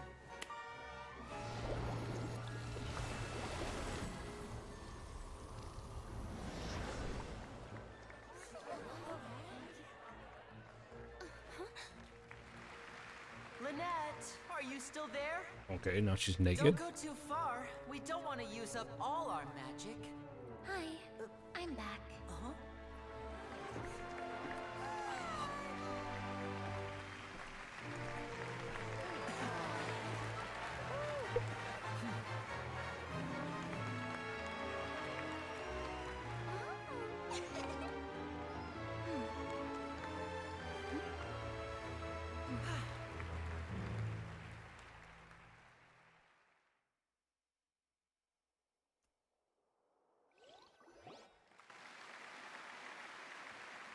Lynette, are you still there? Okay, now she's naked. Don't go too far. We don't want to use up all our magic. Hi, I'm back. Uh-huh.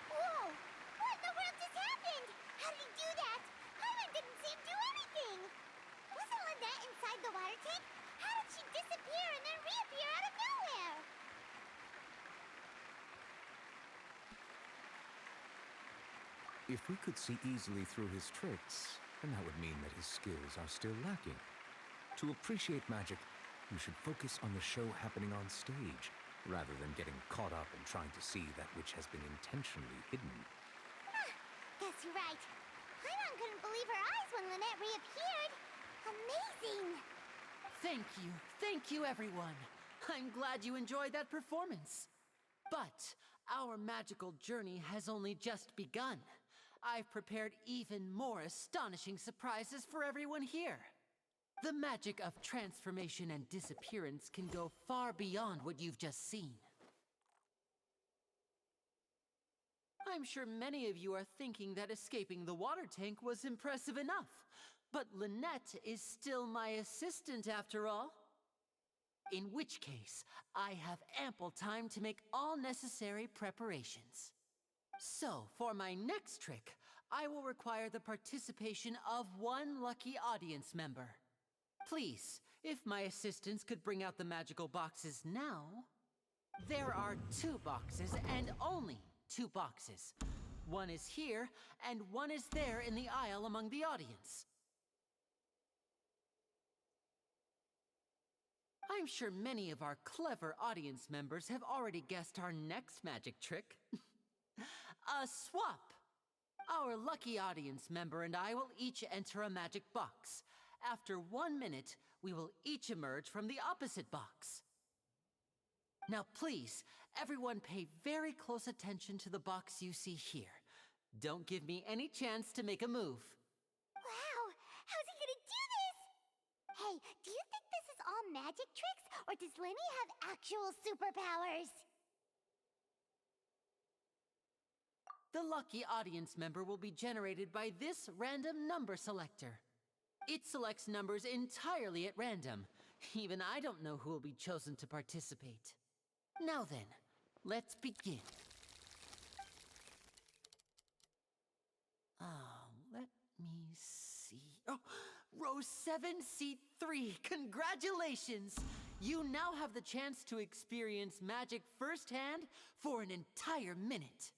Whoa! What in the world just happened? How did he do that? Paimon didn't see him do anything. Wasn't Lynette inside the water tank? How did she disappear and then reappear out of nowhere? If we could see easily through his tricks, then that would mean that his skills are still lacking. To appreciate magic, you should focus on the show happening on stage, rather than getting caught up in trying to see that which has been intentionally hidden. Guess you're right. Paimon couldn't believe her eyes when Lynette reappeared. Amazing! Thank you everyone. I'm glad you enjoyed that performance. But our magical journey has only just begun. I've prepared even more astonishing surprises for everyone here. The magic of transformation and disappearance can go far beyond what you've just seen. I'm sure many of you are thinking that escaping the water tank was impressive enough, but Lynette is still my assistant after all. In which case, I have ample time to make all necessary preparations. So, for my next trick, I will require the participation of one lucky audience member. Please, if my assistants could bring out the magical boxes now. There are 2 boxes and only 2 boxes. One is here, and one is there in the aisle among the audience. I'm sure many of our clever audience members have already guessed our next magic trick. A swap! Our lucky audience member and I will each enter a magic box. After 1 minute, we will each emerge from the opposite box. Now please, everyone pay very close attention to the box you see here. Don't give me any chance to make a move. Wow, how's he gonna do this? Hey, do you think this is all magic tricks, or does Lenny have actual superpowers? The lucky audience member will be generated by this random number selector. It selects numbers entirely at random. Even I don't know who will be chosen to participate. Now then, let's begin. Let me see. Oh, row 7, seat 3. Congratulations! You now have the chance to experience magic firsthand for an entire minute.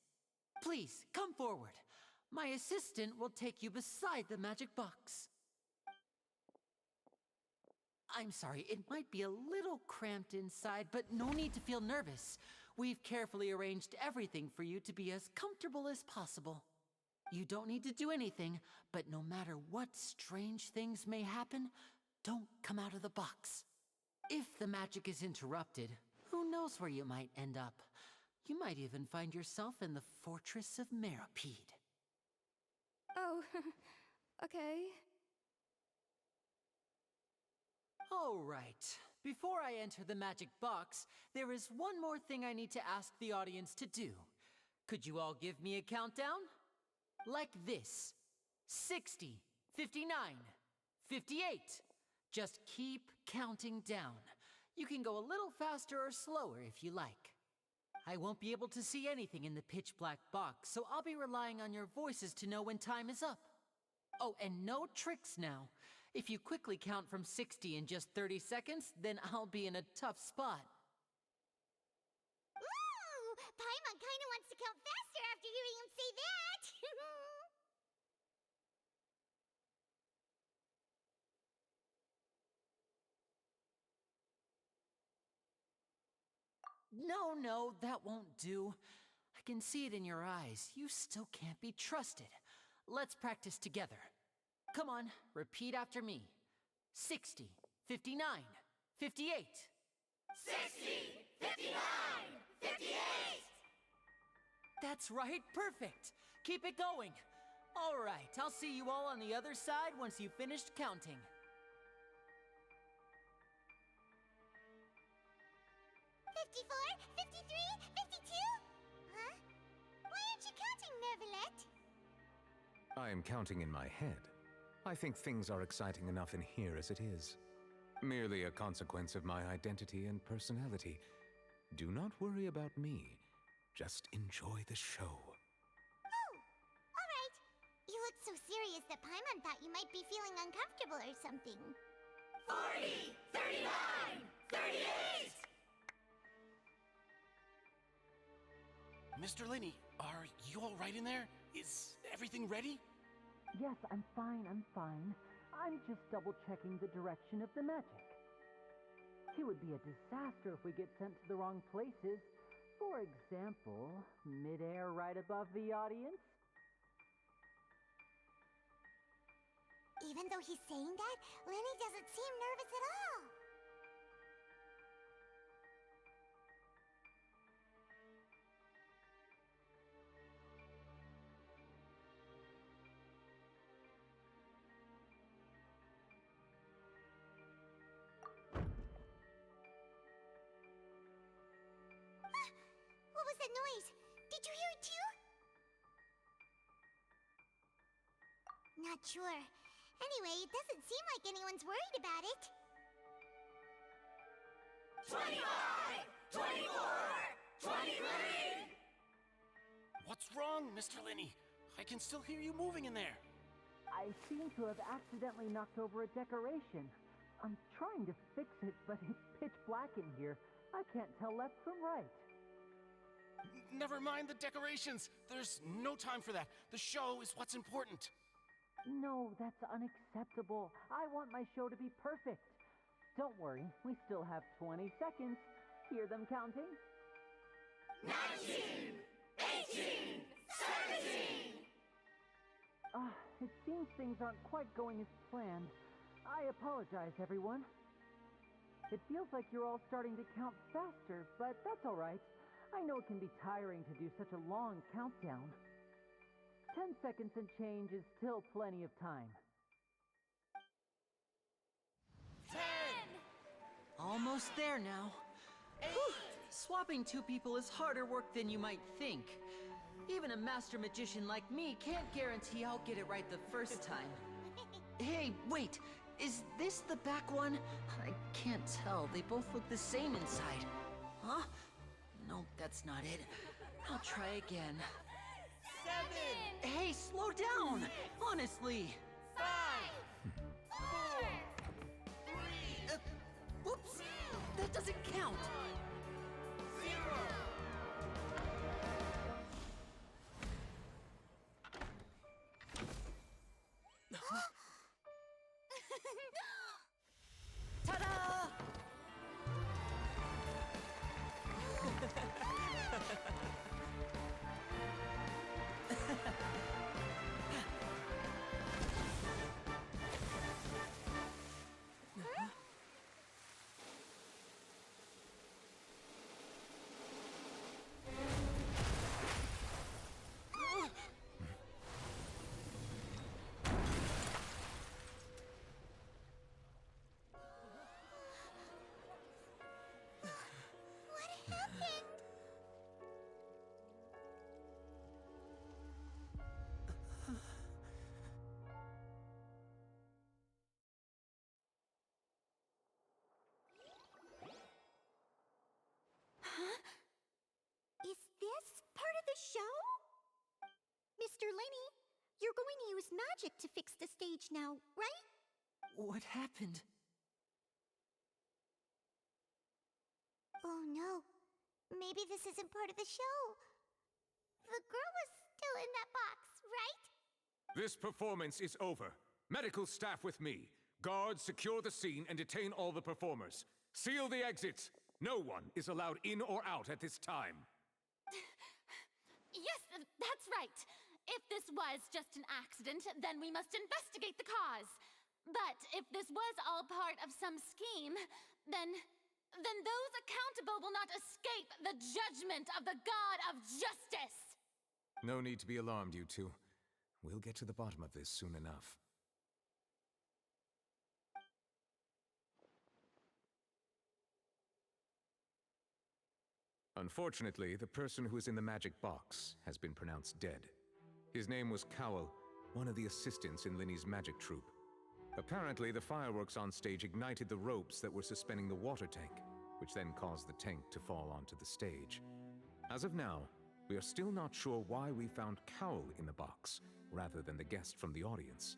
Please, come forward. My assistant will take you beside the magic box. I'm sorry, it might be a little cramped inside, but no need to feel nervous. We've carefully arranged everything for you to be as comfortable as possible. You don't need to do anything, but no matter what strange things may happen, don't come out of the box. If the magic is interrupted, who knows where you might end up? You might even find yourself in the Fortress of Meripede. Oh, okay. All right. Before I enter the magic box, there is one more thing I need to ask the audience to do. Could you all give me a countdown? Like this. 60, 59, 58. Just keep counting down. You can go a little faster or slower if you like. I won't be able to see anything in the pitch black box, so I'll be relying on your voices to know when time is up. Oh, and no tricks now. If you quickly count from 60 in just 30 seconds, then I'll be in a tough spot. Ooh! Paimon kinda wants to count faster after hearing him say that! No, that won't do. I can see it in your eyes. You still can't be trusted. Let's practice together. Come on, repeat after me. 60, 59, 58. 60, 59, 58! That's right, perfect. Keep it going. All right, I'll see you all on the other side once you've finished counting. 54, 53, 52? Huh? Why aren't you counting, Neuvillette? I am counting in my head. I think things are exciting enough in here as it is. Merely a consequence of my identity and personality. Do not worry about me. Just enjoy the show. Oh, alright. You look so serious that Paimon thought you might be feeling uncomfortable or something. 40, 39, 38! Mr. Lenny, are you all right in there? Is everything ready? Yes, I'm fine. I'm just double-checking the direction of the magic. It would be a disaster if we get sent to the wrong places. For example, mid-air right above the audience. Even though he's saying that, Lenny doesn't seem nervous at all. was that noise? Did you hear it too? Not sure. Anyway, it doesn't seem like anyone's worried about it. 25! 24! 23! What's wrong, Mr. Linney? I can still hear you moving in there. I seem to have accidentally knocked over a decoration. I'm trying to fix it, but it's pitch black in here. I can't tell left from right. Never mind the decorations. There's no time for that. The show is what's important. No, that's unacceptable. I want my show to be perfect. Don't worry, we still have 20 seconds. Hear them counting? 19! 18! 17! It seems things aren't quite going as planned. I apologize, everyone. It feels like you're all starting to count faster, but that's all right. I know it can be tiring to do such a long countdown. 10 seconds and change is still plenty of time. 10! Almost there now. Whew. Swapping two people is harder work than you might think. Even a master magician like me can't guarantee I'll get it right the first time. Hey, wait! Is this the back one? I can't tell. They both look the same inside. Huh? No, that's not it. I'll try again. 7! Hey, slow down! Honestly! 5! 4! 3! Whoops! That doesn't count! 0! Ta-da! What happened? Huh? Is this part of the show? Mr. Linney, you're going to use magic to fix the stage now, right? What happened? Oh no. Maybe this isn't part of the show. The girl was still in that box, right? This performance is over. Medical staff with me. Guards, secure the scene and detain all the performers. Seal the exits. No one is allowed in or out at this time. Yes, that's right. If this was just an accident, then we must investigate the cause. But if this was all part of some scheme, then those accountable will not escape the judgment of the God of Justice! No need to be alarmed, you two. We'll get to the bottom of this soon enough. Unfortunately, the person who is in the magic box has been pronounced dead. His name was Cowell, one of the assistants in Linney's magic troupe. Apparently, the fireworks on stage ignited the ropes that were suspending the water tank, which then caused the tank to fall onto the stage. As of now, we are still not sure why we found Cowell in the box, rather than the guest from the audience.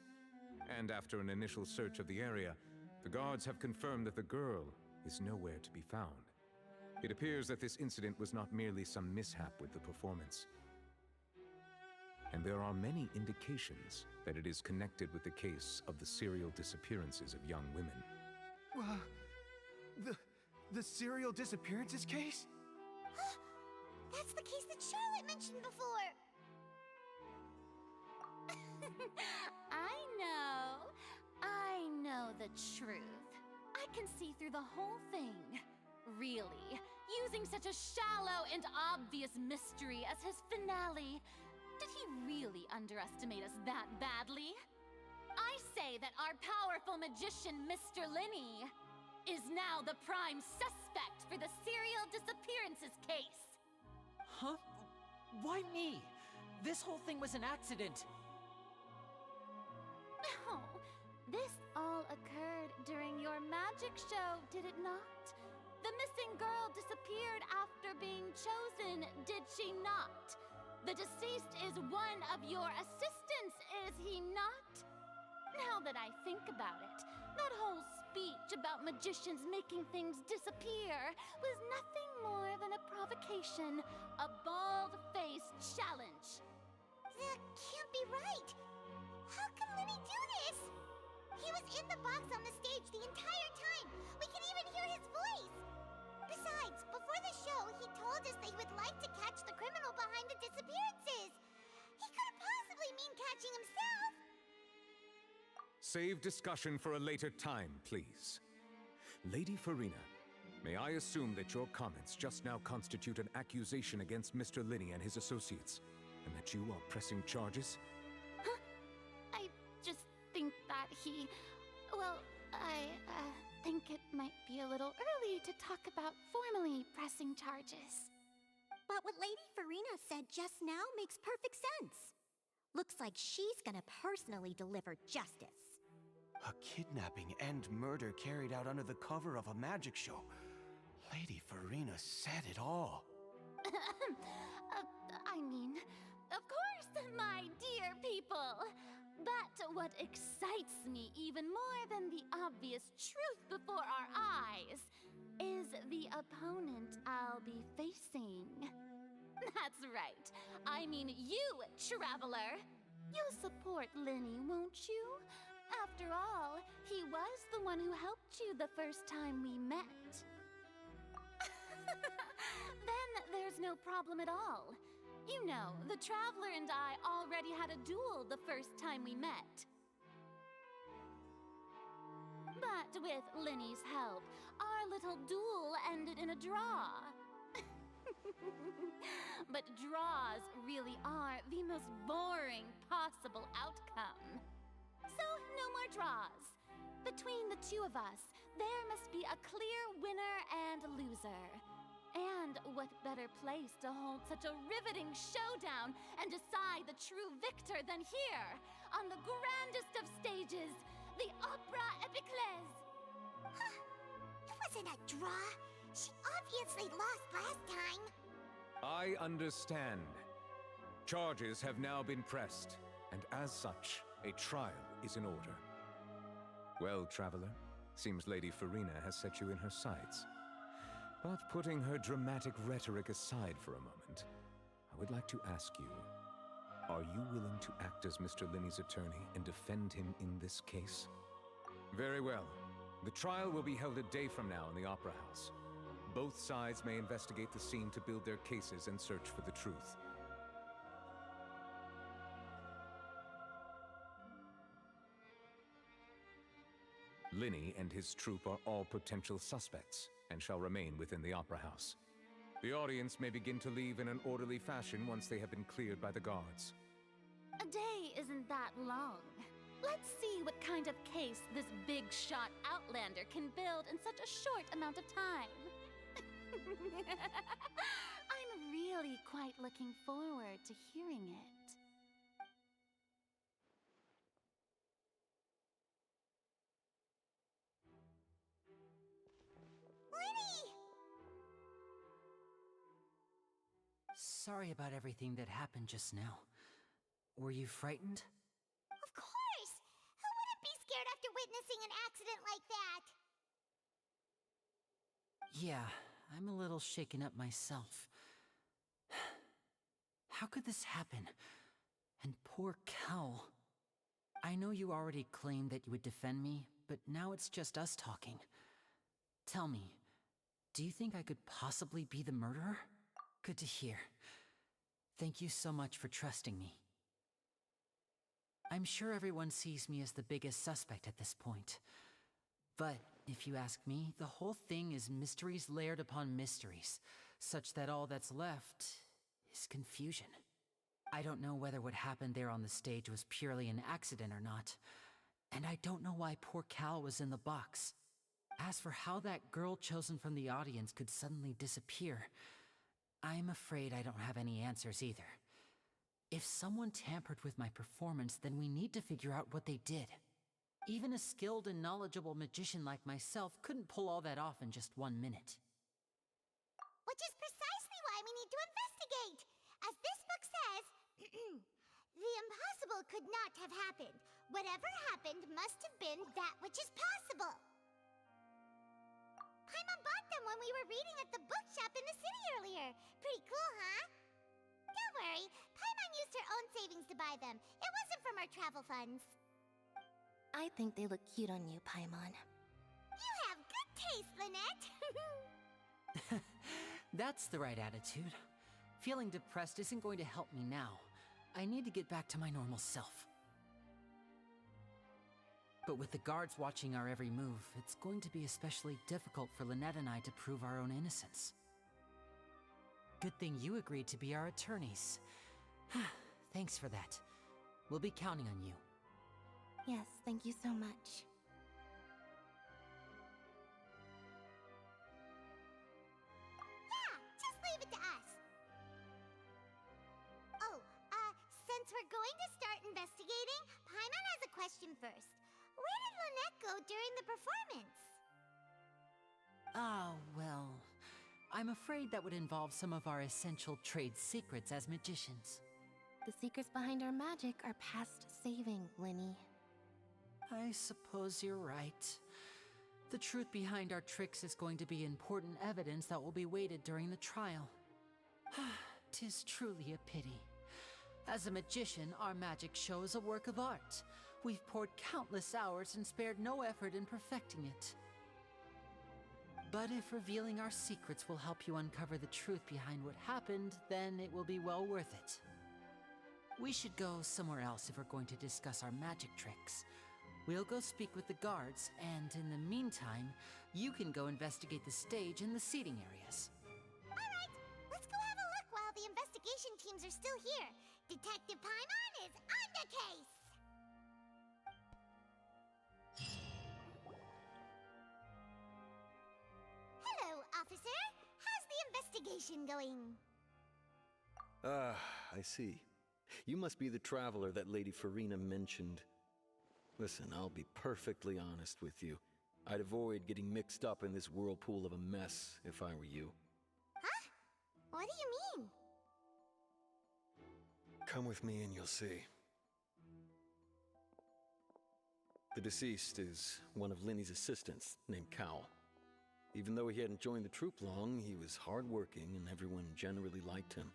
And after an initial search of the area, the guards have confirmed that the girl is nowhere to be found. It appears that this incident was not merely some mishap with the performance. And there are many indications that it is connected with the case of the serial disappearances of young women. The serial disappearances case? That's the case that Charlotte mentioned before. I know the truth. I can see through the whole thing. Really, using such a shallow and obvious mystery as his finale. Did he really underestimate us that badly? I say that our powerful magician, Mr. Linney, is now the prime suspect for the serial disappearances case. Huh? Why me? This whole thing was an accident. No, this all occurred during your magic show, did it not? The missing girl disappeared after being chosen, did she not? The deceased is one of your assistants, is he not? Now that I think about it, that whole speech about magicians making things disappear was nothing more than a provocation, a bald-faced challenge. That can't be right. How can Lenny do this? He was in the box on the stage the entire time. We can even hear his voice. Besides, before the show, he told us they would like to catch the criminal behind the disappearances. He couldn't possibly mean catching himself. Save discussion for a later time, please. Lady Farina, may I assume that your comments just now constitute an accusation against Mr. Linney and his associates, and that you are pressing charges? Huh? I just think that he... Well, I think it might be a little early to talk about formally pressing charges. But what Lady Farina said just now makes perfect sense. Looks like she's gonna personally deliver justice. A kidnapping and murder carried out under the cover of a magic show. Lady Farina said it all. I mean, of course, my dear people. But what excites me even more than the obvious truth before our eyes is the opponent I'll be facing. That's right. I mean you, Traveler. You'll support Lenny, won't you? After all, he was the one who helped you the first time we met. Then there's no problem at all. You know, the Traveler and I already had a duel the first time we met. But with Lenny's help, our little duel ended in a draw. But draws really are the most boring possible outcome. So, no more draws. Between the two of us, there must be a clear winner and loser. And what better place to hold such a riveting showdown and decide the true victor than here, on the grandest of stages, the Opera Epiclese. Huh? It wasn't a draw. She obviously lost last time. I understand. Charges have now been pressed, and as such, a trial is in order. Well, Traveler, seems Lady Farina has set you in her sights. But putting her dramatic rhetoric aside for a moment, I would like to ask you, are you willing to act as Mr. Linney's attorney and defend him in this case? Very well. The trial will be held a day from now in the Opera House. Both sides may investigate the scene to build their cases and search for the truth. Linney and his troupe are all potential suspects, and shall remain within the Opera House. The audience may begin to leave in an orderly fashion once they have been cleared by the guards. A day isn't that long. Let's see what kind of case this big-shot Outlander can build in such a short amount of time. I'm really quite looking forward to hearing it. Lenny! Sorry about everything that happened just now. Were you frightened? Of course! Who wouldn't be scared after witnessing an accident like that? Yeah, I'm a little shaken up myself. How could this happen? And poor Cal. I know you already claimed that you would defend me, but now it's just us talking. Tell me, do you think I could possibly be the murderer? Good to hear. Thank you so much for trusting me. I'm sure everyone sees me as the biggest suspect at this point. But if you ask me, the whole thing is mysteries layered upon mysteries, such that all that's left is confusion. I don't know whether what happened there on the stage was purely an accident or not, and I don't know why poor Cal was in the box. As for how that girl chosen from the audience could suddenly disappear, I'm afraid I don't have any answers either. If someone tampered with my performance, then we need to figure out what they did. Even a skilled and knowledgeable magician like myself couldn't pull all that off in just 1 minute. Which is precisely why we need to investigate. As this book says, the impossible could not have happened. Whatever happened must have been that which is possible. Paimon bought them when we were reading at the bookshop in the city earlier. Pretty cool, huh? Don't worry, Paimon used her own savings to buy them. It wasn't from our travel funds. I think they look cute on you, Paimon. You have good taste, Lynette. That's the right attitude. Feeling depressed isn't going to help me now. I need to get back to my normal self. But with the guards watching our every move, it's going to be especially difficult for Lynette and I to prove our own innocence. Good thing you agreed to be our attorneys. Thanks for that. We'll be counting on you. Yes, thank you so much. Yeah, just leave it to us. Oh, since we're going to start investigating, Paimon has a question first. Where did Lynette go during the performance? Well, I'm afraid that would involve some of our essential trade secrets as magicians. The secrets behind our magic are past saving, Linny. I suppose you're right. The truth behind our tricks is going to be important evidence that will be weighted during the trial. 'Tis truly a pity. As a magician, our magic show is a work of art. We've poured countless hours and spared no effort in perfecting it. But if revealing our secrets will help you uncover the truth behind what happened, then it will be well worth it. We should go somewhere else if we're going to discuss our magic tricks. We'll go speak with the guards, and in the meantime, you can go investigate the stage and the seating areas. Alright, let's go have a look while the investigation teams are still here. Detective Paimon is on the case! Hello, officer. How's the investigation going? Ah, I see. You must be the traveler that Lady Farina mentioned. Listen, I'll be perfectly honest with you. I'd avoid getting mixed up in this whirlpool of a mess if I were you. Huh? What do you mean? Come with me and you'll see. The deceased is one of Linny's assistants, named Cal. Even though he hadn't joined the troupe long, he was hardworking and everyone generally liked him.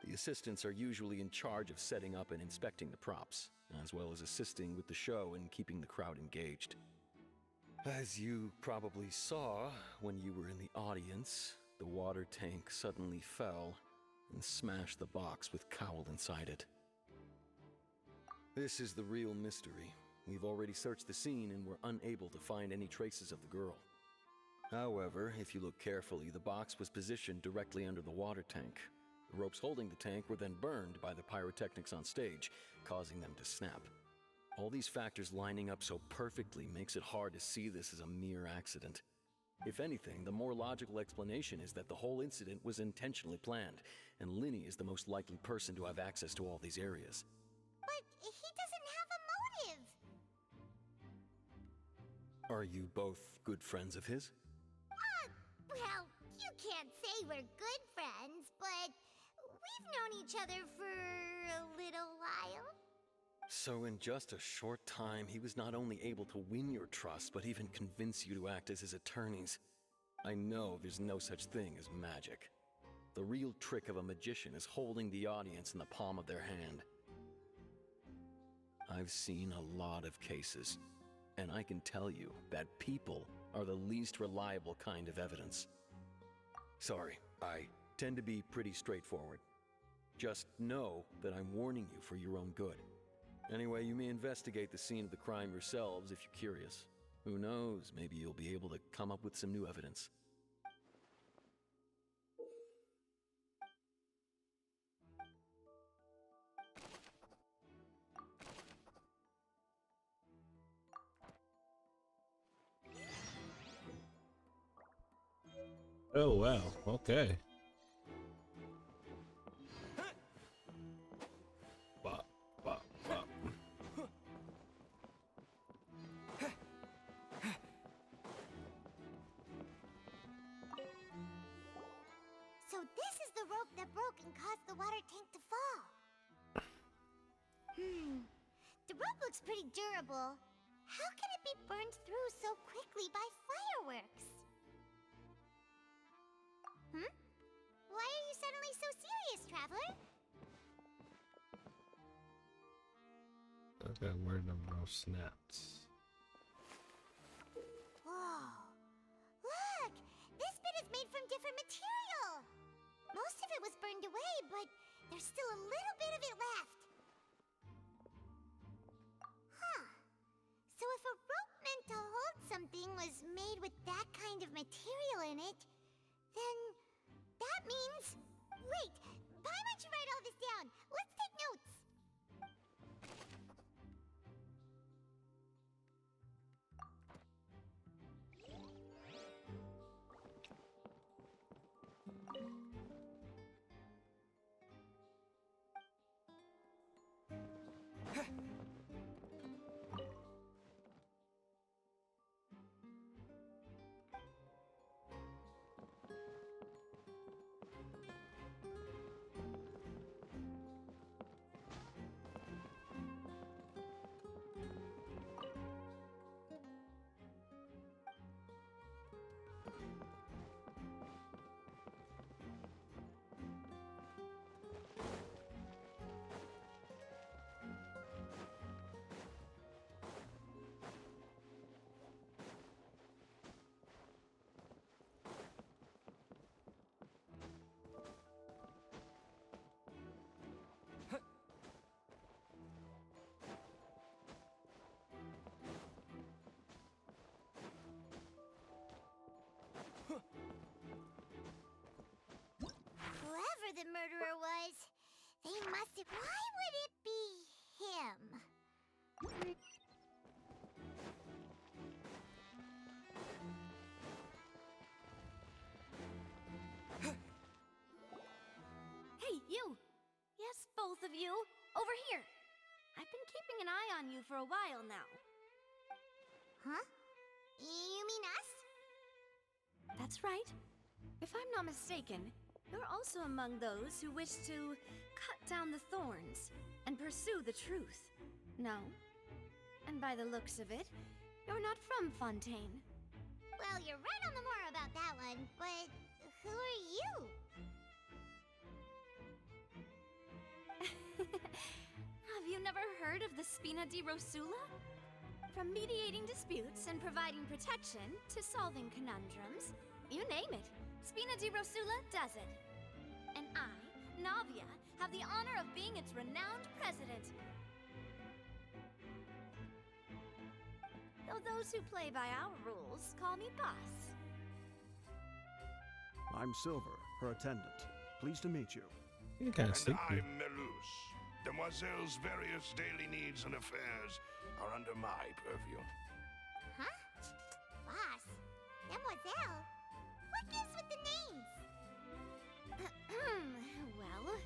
The assistants are usually in charge of setting up and inspecting the props, as well as assisting with the show and keeping the crowd engaged. As you probably saw when you were in the audience, the water tank suddenly fell and smashed the box with Cowl inside it. This is the real mystery. We've already searched the scene and were unable to find any traces of the girl. However, if you look carefully, the box was positioned directly under the water tank. The ropes holding the tank were then burned by the pyrotechnics on stage, causing them to snap. All these factors lining up so perfectly makes it hard to see this as a mere accident. If anything, the more logical explanation is that the whole incident was intentionally planned, and Linny is the most likely person to have access to all these areas. But he doesn't have a motive! Are you both good friends of his? Well, you can't say we're good friends, but we've known each other for a little while. So in just a short time, he was not only able to win your trust, but even convince you to act as his attorneys. I know there's no such thing as magic. The real trick of a magician is holding the audience in the palm of their hand. I've seen a lot of cases, and I can tell you that people are the least reliable kind of evidence. Sorry, I tend to be pretty straightforward. Just know that I'm warning you for your own good. Anyway, you may investigate the scene of the crime yourselves if you're curious. Who knows, maybe you'll be able to come up with some new evidence. Oh wow, okay. rope that broke and caused the water tank to fall. The rope looks pretty durable. How can it be burned through so quickly by fireworks? Why are you suddenly so serious, Traveler? Okay, where the rope snaps. Whoa. Look! This bit is made from different material! Most of it was burned away, but there's still a little bit of it left. Huh. So if a rope meant to hold something was made with that kind of material in it, then that means... Wait! Why don't you write all this down? Let's take notes! Whoever the murderer was, they must have... Why would it be him? Hey, you! Yes, both of you! Over here! I've been keeping an eye on you for a while now. Huh? You mean us? That's right. If I'm not mistaken, you're also among those who wish to cut down the thorns and pursue the truth. No? And by the looks of it, you're not from Fontaine. Well, you're right on the more about that one, but who are you? Have you never heard of the Spina di Rosula? From mediating disputes and providing protection to solving conundrums, you name it, Spina di Rosula does it. And I, Navia, have the honor of being its renowned president. Though those who play by our rules call me boss. I'm Silver, her attendant. Pleased to meet you. You can't sleep. I'm Melus. Demoiselle's various daily needs and affairs are under my purview. Huh? Boss? Demoiselle? What gives with the names? Well,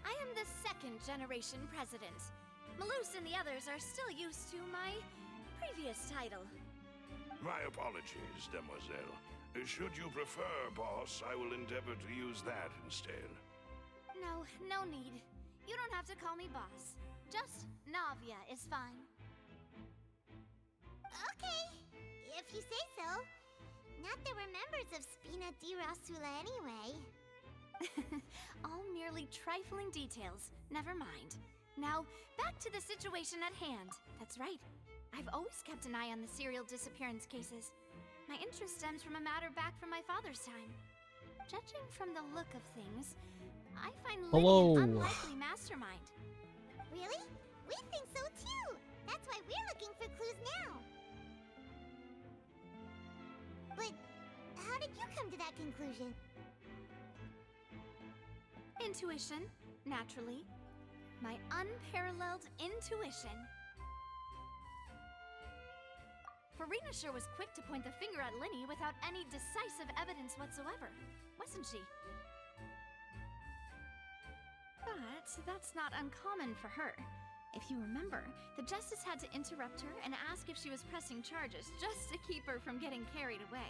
I am the second generation president. Melus and the others are still used to my previous title. My apologies, Demoiselle. Should you prefer, boss, I will endeavor to use that instead. No need. You don't have to call me boss. Just Navia is fine. Okay, if you say so. Not that we're members of Spina di Rosula anyway. All merely trifling details. Never mind. Now, back to the situation at hand. That's right. I've always kept an eye on the serial disappearance cases. My interest stems from a matter back from my father's time. Judging from the look of things, I find Liddy an unlikely mastermind. Really? We think so too! That's why we're looking for clues now. But how did you come to that conclusion? Intuition, naturally. My unparalleled intuition. Farina sure was quick to point the finger at Linny without any decisive evidence whatsoever, wasn't she? But that's not uncommon for her. If you remember, the Justice had to interrupt her and ask if she was pressing charges just to keep her from getting carried away.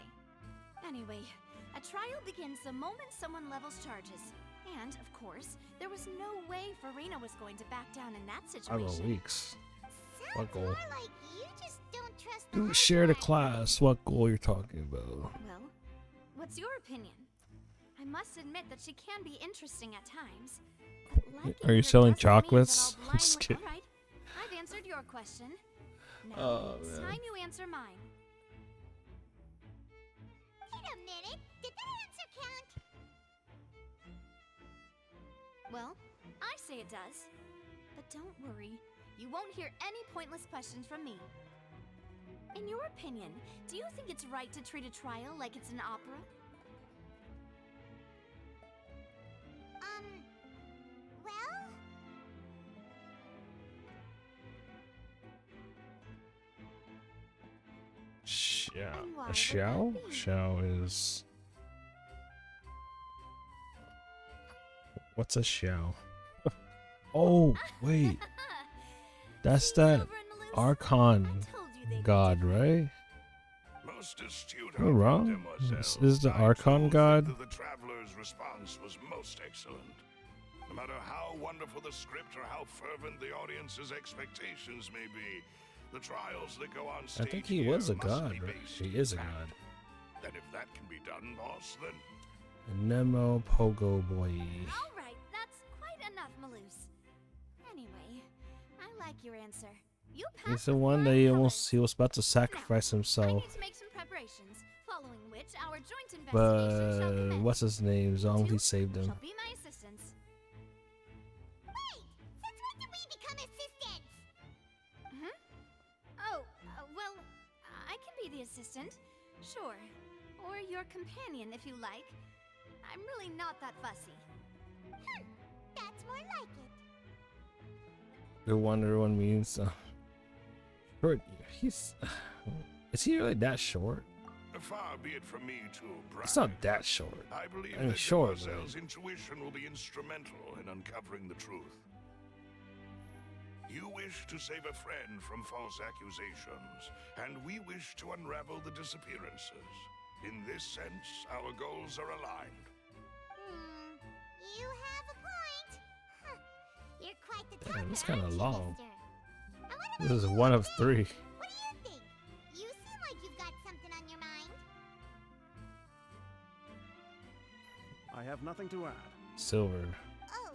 Anyway, a trial begins the moment someone levels charges. And, of course, there was no way Farina was going to back down in that Arrow situation. weeks. What goal? More like you just don't trust the Do share the class. What goal you're talking about? Well, what's your opinion? I must admit that she can be interesting at times. but liking Are you her selling doesn't mean that chocolates? I'll I'm just blindly- kidding. Alright, I've answered your question. Now, Oh, it's man. time you answer mine. Wait a minute. Did that answer count? Well, I say it does. But don't worry, you won't hear any pointless questions from me. In your opinion, do you think it's right to treat a trial like it's an opera? Well, Yeah. And why A would Xiao? that be? Xiao is. What's a Xiao? Oh, wait. That's that Archon god, right? Most astute Am I wrong? Demoiselle, Is the Archon god? that the traveler's response was most excellent. No matter how wonderful the script or how fervent the audience's expectations may be, the trials that go on I stage think he here was a must god, be right? based He in is a fact. god. And if that can be done, boss, then Nemo Pogo Boy. Alright, that's quite enough, Maloose. Anyway, I like your answer. You He's passed the with one that flying he colors. was about to sacrifice I himself. need to make some preparations, following which our joint investigation shall But commence. what's his name? Zongli saved him. Shall be my assistants. wait. Since when did we become assistants? Oh, well, I can be the assistant. Sure. Or your companion, if you like. I'm really not that fussy. That's more like it. The one everyone means. Short. He's. Is he really that short? far be it from me to brag. It's not that short. I believe I mean, that short, Demoiselle's intuition will be instrumental in uncovering the truth. You wish to save a friend from false accusations, and we wish to unravel the disappearances. In this sense, our goals are aligned. You have a point. Huh. You're quite the talker, Damn, it's kind of aren't you, long. mister? This is one of 3. What do you think? You seem like you've got something on your mind. I have nothing to add. Silver. Oh,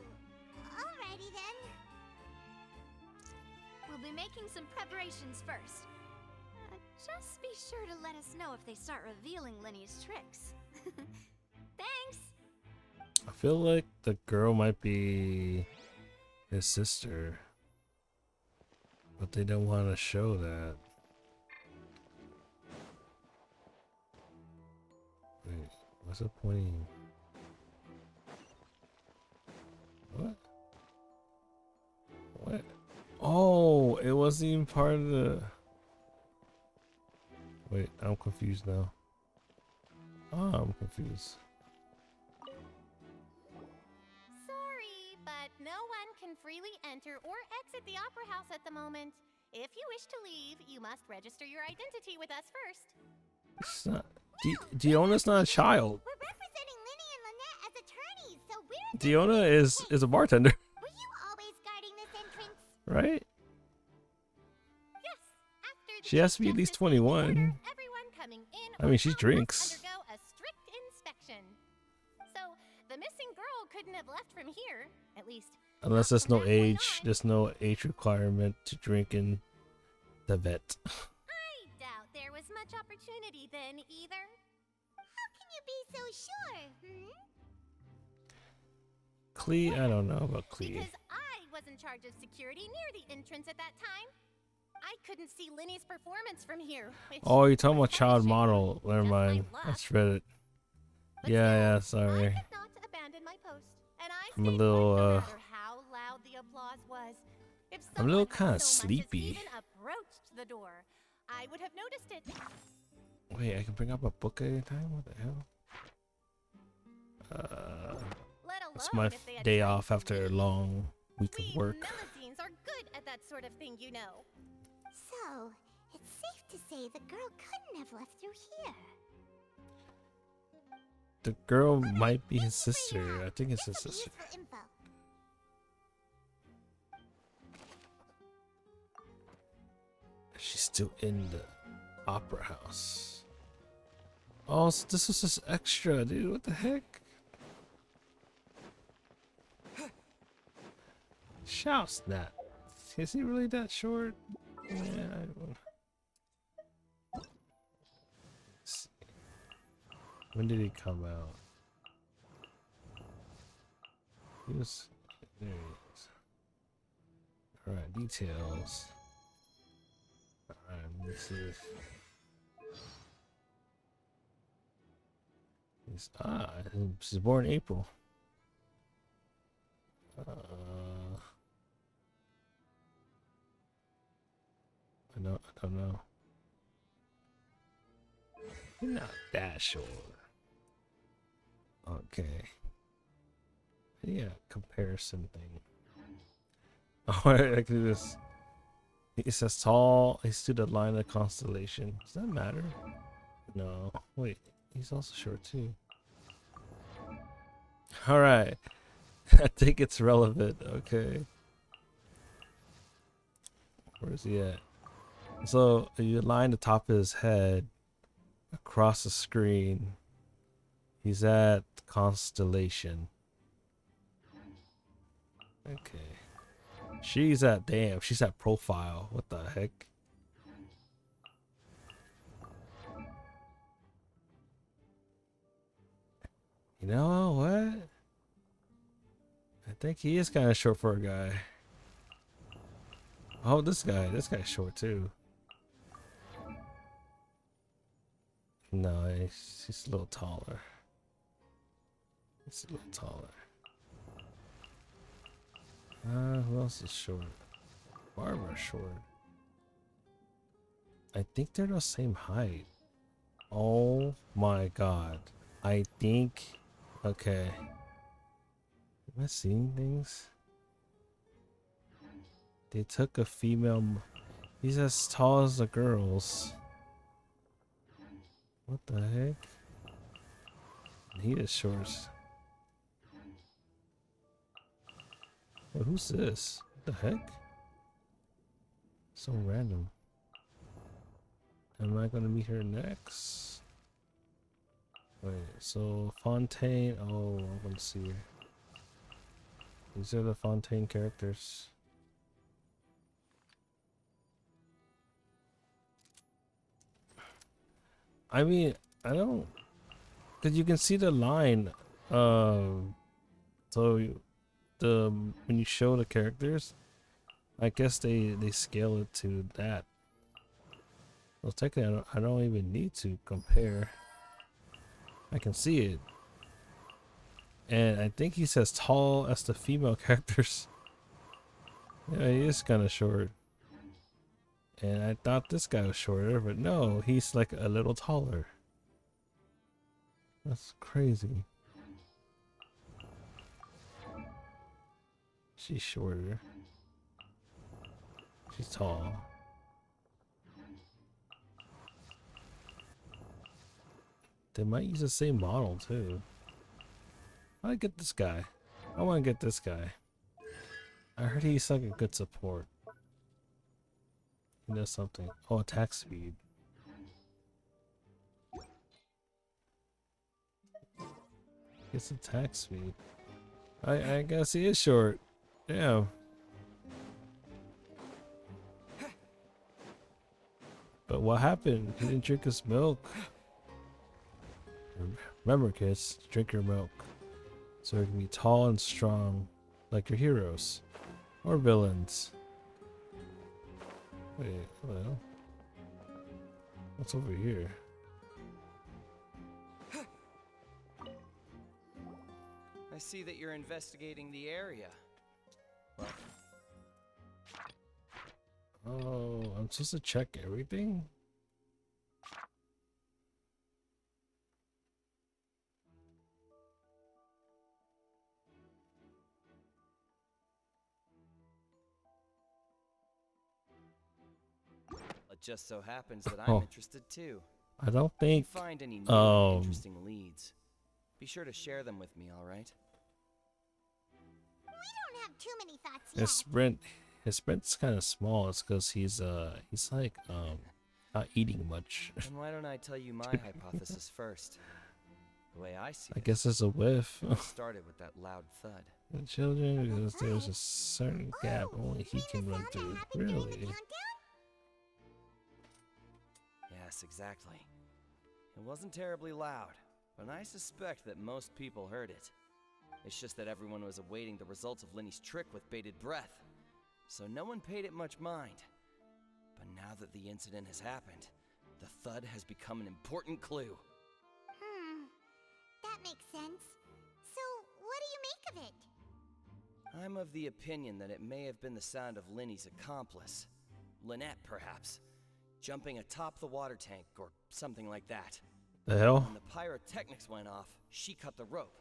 alrighty then. We'll be making some preparations first. Just be sure to let us know if they start revealing Lenny's tricks. Thanks! I feel like the girl might be his sister. But they don't want to show that. Wait, what's the point? What? What? Oh, it wasn't even part of the... Wait, I'm confused now. Oh, I'm confused. Sorry, but no one can freely enter or exit the Opera House at the moment. If you wish to leave, you must register your identity with us first. It's not... Diona's not a child. We're representing Lenny and Lynette as attorneys, so we're... Diona is a bartender, Were you always guarding this entrance? right? Yes, after the She has to be at least 21. everyone coming in I mean, she drinks. undergo a strict inspection. So, the missing girl couldn't have left from here, at least. Unless there's no age. There's no age requirement to drink in the vet. I doubt there was much opportunity then either. How can you be so sure, Clee, I don't know about Clee. Because I was in charge of security near the entrance at that time. I couldn't see Lenny's performance from here. Which Oh, you're talking about child model. Never mind. I just read it. Yeah, sorry. not abandon my post, and I I'm a little, no matter how loud the applause was. If I'm a little someone kind had of so much as sleepy. even approached the door, I would have noticed it. Wait, I can bring up a book at any time? What the hell? It's my day off after a long week of work. Melusines are good at that sort of thing, you know. So, it's safe to say the girl couldn't have left through here. the girl might be his sister. I think it's his sister. She's still in the opera house. Oh, so this was just extra, dude. What the heck? Shouts that. Is he really that short? Yeah, I don't. When did he come out? He was there. He is. All right, details. All right, let me see. She's born in April. I don't know. You're not that short. Okay. Yeah, comparison thing. Oh, I can do this. He says tall. He's to the line of constellation. Does that matter? No. Wait, he's also short too. All right. I think it's relevant. Okay. Where is he at? So you line the top of his head across the screen. He's at constellation. Okay. She's at profile. What the heck? You know what? I think he is kind of short for a guy. Oh, this guy's short too. No, he's a little taller. He's a little taller. Who else is short? Barbara's short. I think they're the same height. Oh my god. I think. Okay. Am I seeing things? They took a female. He's as tall as the girls. What the heck? He is short. Wait, who's this? What the heck? So random. Am I gonna meet her next? Wait, so Fontaine. Oh, I'm gonna see her. These are the Fontaine characters. I mean, I don't, because you can see the line. So when you show the characters, I guess they scale it to that. Well, technically, I don't even need to compare. I can see it, and I think he's as tall as the female characters. Yeah, he is kind of short. And I thought this guy was shorter, but no, he's like a little taller. That's crazy. She's shorter. She's tall. They might use the same model too. I get this guy. I want to get this guy. I heard he's like a good support. He does something. Oh, attack speed. It's attack speed. I guess he is short. Damn. But what happened? He didn't drink his milk. Remember, kids, drink your milk. So you can be tall and strong like your heroes. Or villains. Wait, well. What's over here? I see that you're investigating the area. Oh, I'm supposed to check everything? It just so happens that I'm interested too. I don't think If you find any new interesting leads, Be sure to share them with me, alright? We don't have too many thoughts His sprint's kind of small. It's because he's like not eating much. Then why don't I tell you my hypothesis first? The way I see I it, guess it's a whiff. it started with that loud thud. The children, because there's a certain gap only he can run through. Really? Yes, exactly. It wasn't terribly loud, but I suspect that most people heard it. It's just that everyone was awaiting the results of Linny's trick with bated breath, so no one paid it much mind. But now that the incident has happened, the thud has become an important clue. That makes sense. So, what do you make of it? I'm of the opinion that it may have been the sound of Linny's accomplice. Lynette, perhaps. Jumping atop the water tank, or something like that. The hell? When the pyrotechnics went off, she cut the rope,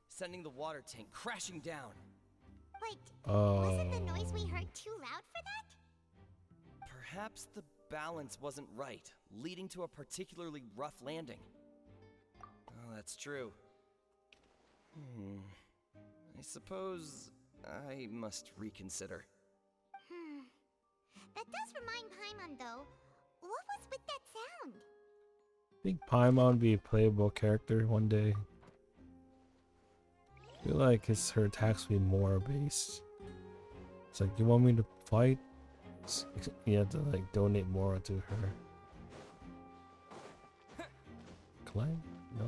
sending the water tank crashing down. But wasn't the noise we heard too loud for that? Perhaps the balance wasn't right, leading to a particularly rough landing. Oh, that's true. I suppose I must reconsider. That does remind Paimon, though. What was with that sound? I think Paimon would be a playable character one day. I feel like her attacks would be more based. It's like, you want me to fight? You have to like donate more to her. Climb? No?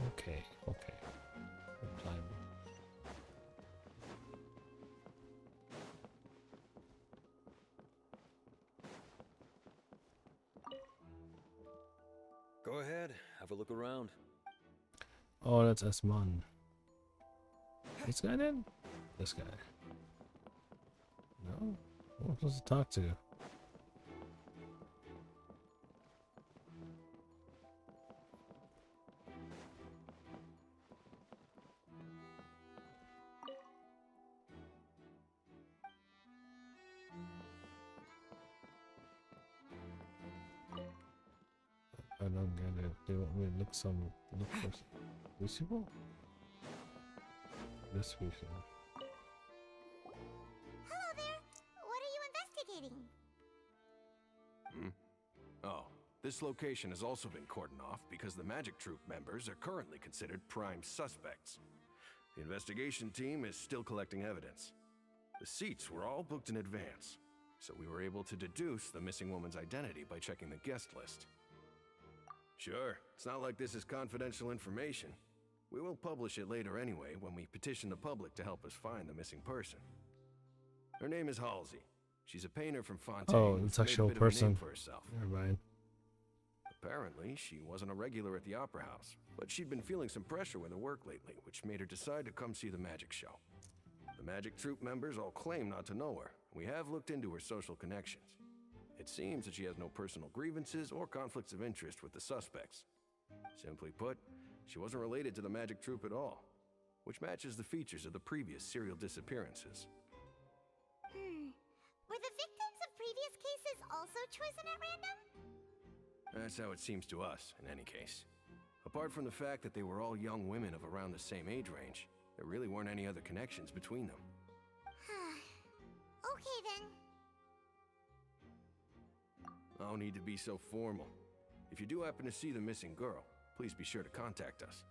Okay. Okay. Climb. Go ahead, have a look around. Oh, that's Esmond. This guy then? This guy. No? Who am I supposed to talk to? I don't get it. They want me to look for Lucible? This Lucible. Hello there. What are you investigating? Oh, this location has also been cordoned off because the Magic Troop members are currently considered prime suspects. The investigation team is still collecting evidence. The seats were all booked in advance, so we were able to deduce the missing woman's identity by checking the guest list. Sure, it's not like this is confidential information. We will publish it later anyway when we petition the public to help us find the missing person. Her name is Halsey. She's a painter from Fontaine. Oh, who's it's actual made a bit of a name person. for herself. Never mind. Apparently, she wasn't a regular at the Opera House, but she'd been feeling some pressure with her work lately, which made her decide to come see the magic show. The Magic Troop members all claim not to know her. We have looked into her social connections. It seems that she has no personal grievances or conflicts of interest with the suspects. Simply put, she wasn't related to the Magic Troop at all, which matches the features of the previous serial disappearances. Were the victims of previous cases also chosen at random? That's how it seems to us, in any case. Apart from the fact that they were all young women of around the same age range, there really weren't any other connections between them. Okay then. No need to be so formal. If you do happen to see the missing girl, please be sure to contact us.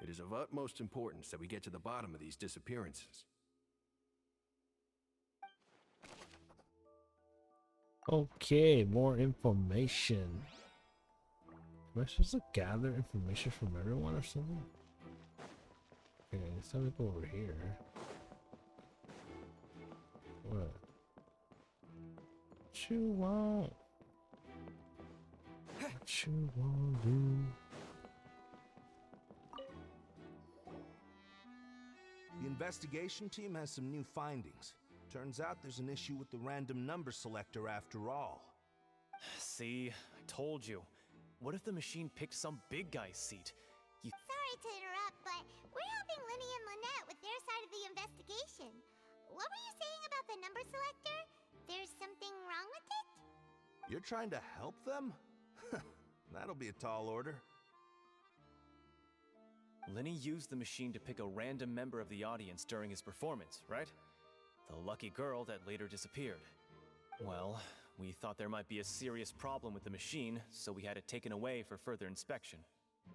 It is of utmost importance that we get to the bottom of these disappearances. Okay, more information. Am I supposed to gather information from everyone or something? Okay, let's have to go over here. What you want? What you want to do? The investigation team has some new findings. Turns out there's an issue with the random number selector after all. See, I told you. What if the machine picked some big guy's seat? Sorry to interrupt, but we're helping Linny and Lynette with their side of the investigation. What were you saying about the number selector? There's something wrong with it? You're trying to help them? That'll be a tall order. Lenny used the machine to pick a random member of the audience during his performance, right? The lucky girl that later disappeared. Well, we thought there might be a serious problem with the machine, so we had it taken away for further inspection.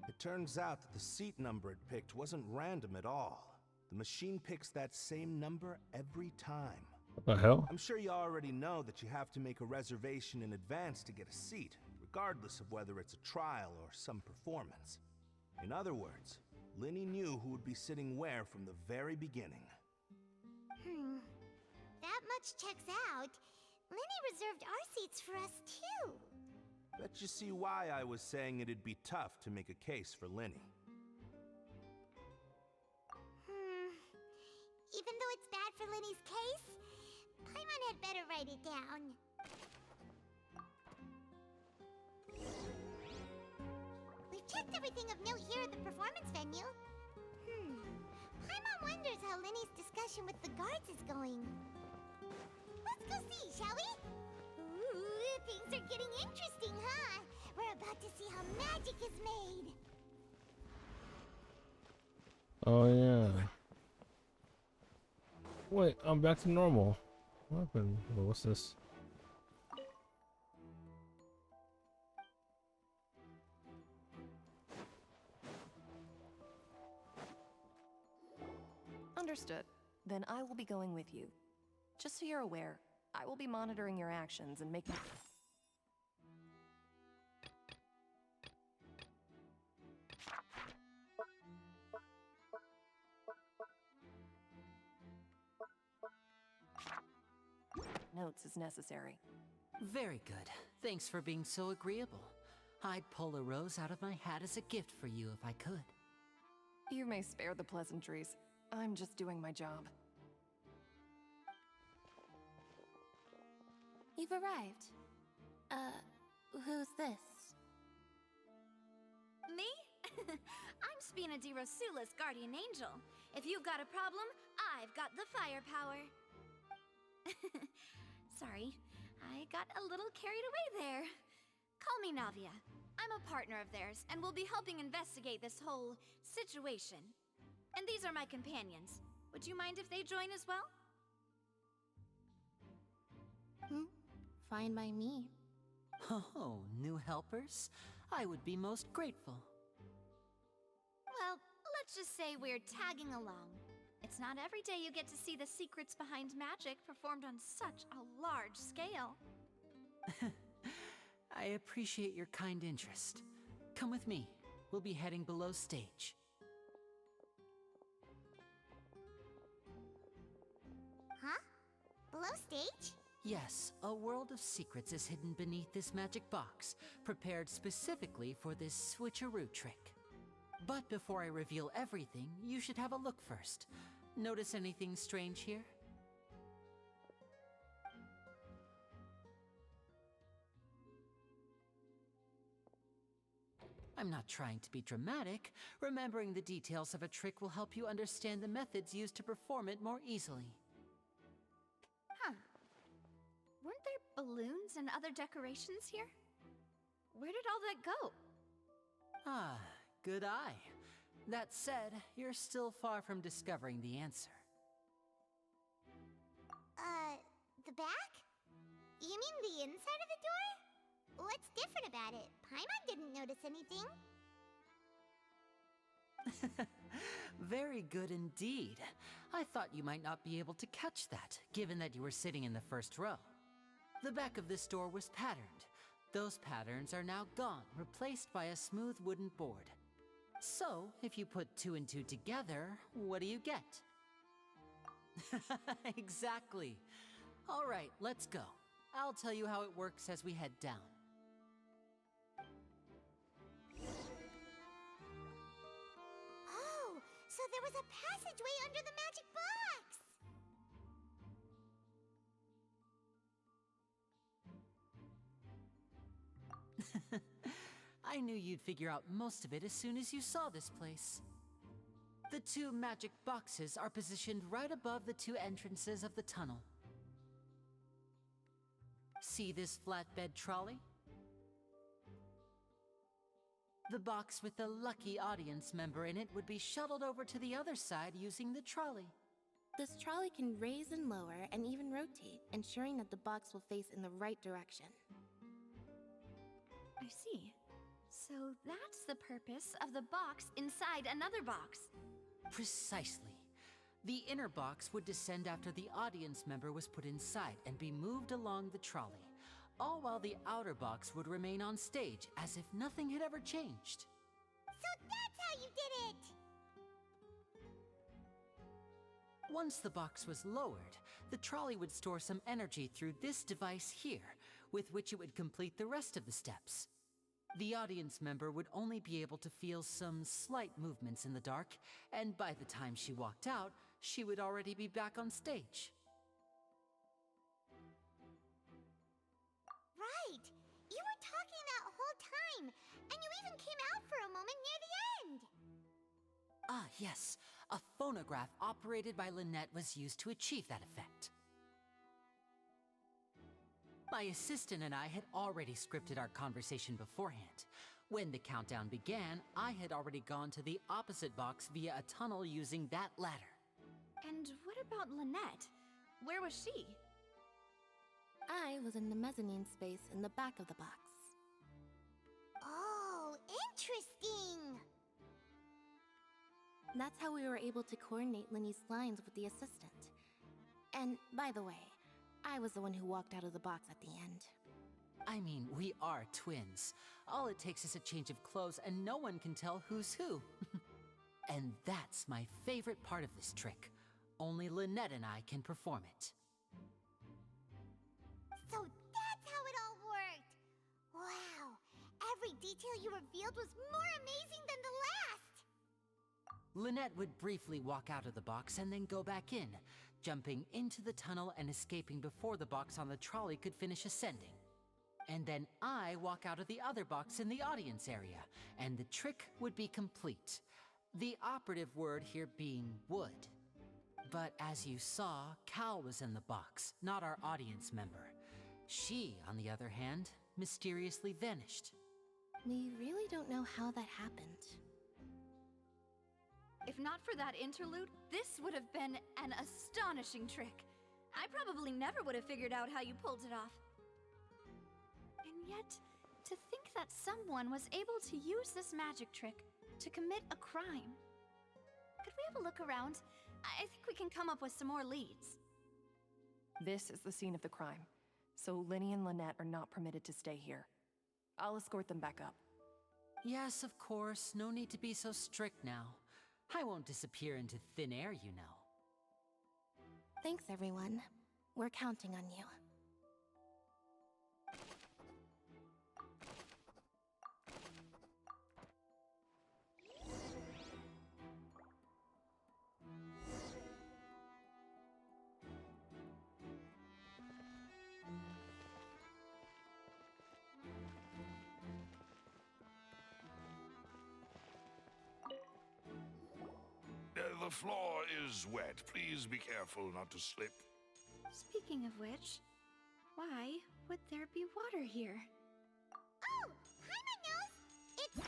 It turns out that the seat number it picked wasn't random at all. The machine picks that same number every time. What the hell? I'm sure you already know that you have to make a reservation in advance to get a seat, regardless of whether it's a trial or some performance. In other words, Linny knew who would be sitting where from the very beginning. That much checks out. Lenny reserved our seats for us, too. Bet you see why I was saying it'd be tough to make a case for Linny. Even though it's bad for Lenny's case, Paimon had better write it down. We've checked everything of note here at the performance venue. Paimon wonders how Lenny's discussion with the guards is going. Let's go see, shall we? Ooh, things are getting interesting, huh? We're about to see how magic is made. Oh yeah. Wait, I'm back to normal. What happened? What's this? Understood. Then I will be going with you. Just so you're aware, I will be monitoring your actions and making... notes as necessary. Very good. Thanks for being so agreeable. I'd pull a rose out of my hat as a gift for you if I could. You may spare the pleasantries. I'm just doing my job. You've arrived. Who's this? Me? I'm Spina di Rosula's guardian angel. If you've got a problem, I've got the firepower. Sorry, I got a little carried away there. Call me Navia. I'm a partner of theirs, and will be helping investigate this whole situation. And these are my companions. Would you mind if they join as well? Fine by me. Oh, new helpers? I would be most grateful. Well, let's just say we're tagging along. It's not every day you get to see the secrets behind magic performed on such a large scale. I appreciate your kind interest. Come with me. We'll be heading below stage. Huh? Below stage? Yes, a world of secrets is hidden beneath this magic box, prepared specifically for this switcheroo trick. But before I reveal everything, you should have a look first. Notice anything strange here? I'm not trying to be dramatic. Remembering the details of a trick will help you understand the methods used to perform it more easily. Huh. Weren't there balloons and other decorations here? Where did all that go? Ah, good eye. That said, you're still far from discovering the answer. The back? You mean the inside of the door? What's different about it? Paimon didn't notice anything. Very good indeed. I thought you might not be able to catch that, given that you were sitting in the first row. The back of this door was patterned. Those patterns are now gone, replaced by a smooth wooden board. So, if you put 2 and 2 together, what do you get? Exactly. All right, let's go. I'll tell you how it works as we head down. Oh, so there was a passageway under the magic box! I knew you'd figure out most of it as soon as you saw this place. The 2 magic boxes are positioned right above the 2 entrances of the tunnel. See this flatbed trolley? The box with the lucky audience member in it would be shuttled over to the other side using the trolley. This trolley can raise and lower and even rotate, ensuring that the box will face in the right direction. I see. So that's the purpose of the box inside another box. Precisely. The inner box would descend after the audience member was put inside and be moved along the trolley, all while the outer box would remain on stage as if nothing had ever changed. So that's how you did it! Once the box was lowered, the trolley would store some energy through this device here, with which it would complete the rest of the steps. The audience member would only be able to feel some slight movements in the dark, and by the time she walked out, she would already be back on stage. Right! You were talking that whole time, and you even came out for a moment near the end! Ah, yes. A phonograph operated by Lynette was used to achieve that effect. My assistant and I had already scripted our conversation beforehand. When the countdown began, I had already gone to the opposite box via a tunnel using that ladder. And what about Lynette? Where was she? I was in the mezzanine space in the back of the box. Oh, interesting! That's how we were able to coordinate Linny's lines with the assistant. And, by the way, I was the one who walked out of the box at the end. I mean, we are twins. All it takes is a change of clothes and no one can tell who's who. And that's my favorite part of this trick. Only Lynette and I can perform it. So that's how it all worked! Wow! Every detail you revealed was more amazing than the last! Lynette would briefly walk out of the box and then go back in, jumping into the tunnel and escaping before the box on the trolley could finish ascending. And then I walk out of the other box in the audience area, and the trick would be complete. The operative word here being would. But as you saw, Cal was in the box, not our audience member. She, on the other hand, mysteriously vanished. We really don't know how that happened. If not for that interlude, this would have been an astonishing trick. I probably never would have figured out how you pulled it off. And yet, to think that someone was able to use this magic trick to commit a crime. Could we have a look around? I think we can come up with some more leads. This is the scene of the crime, so Linny and Lynette are not permitted to stay here. I'll escort them back up. Yes, of course. No need to be so strict now. I won't disappear into thin air, you know. Thanks, everyone. We're counting on you. The floor is wet. Please be careful not to slip. Speaking of which, why would there be water here? Oh! Hi, my nose! It's...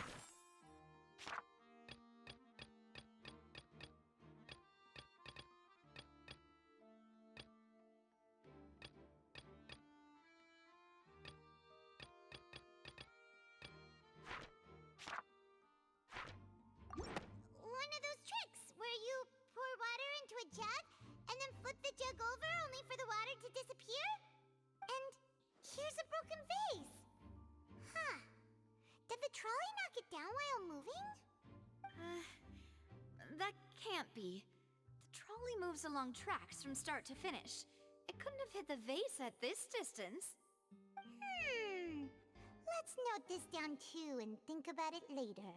one of those tricks where you pour water into a jug and then flip the jug over only for the water to disappear? And here's a broken vase. Huh. Did the trolley knock it down while moving? That can't be. The trolley moves along tracks from start to finish. It couldn't have hit the vase at this distance. Let's note this down too and think about it later.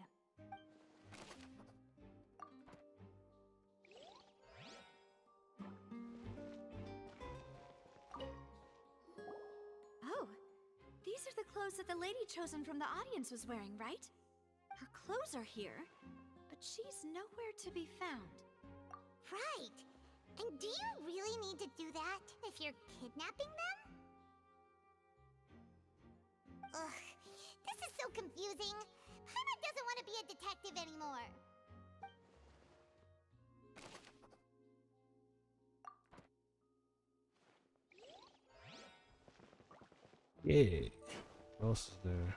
Oh, these are the clothes that the lady chosen from the audience was wearing, right? Her clothes are here, but she's nowhere to be found. Right! And do you really need to do that if you're kidnapping them? Ugh, this is so confusing. Paimon doesn't be a detective anymore. Yeah. What else is there?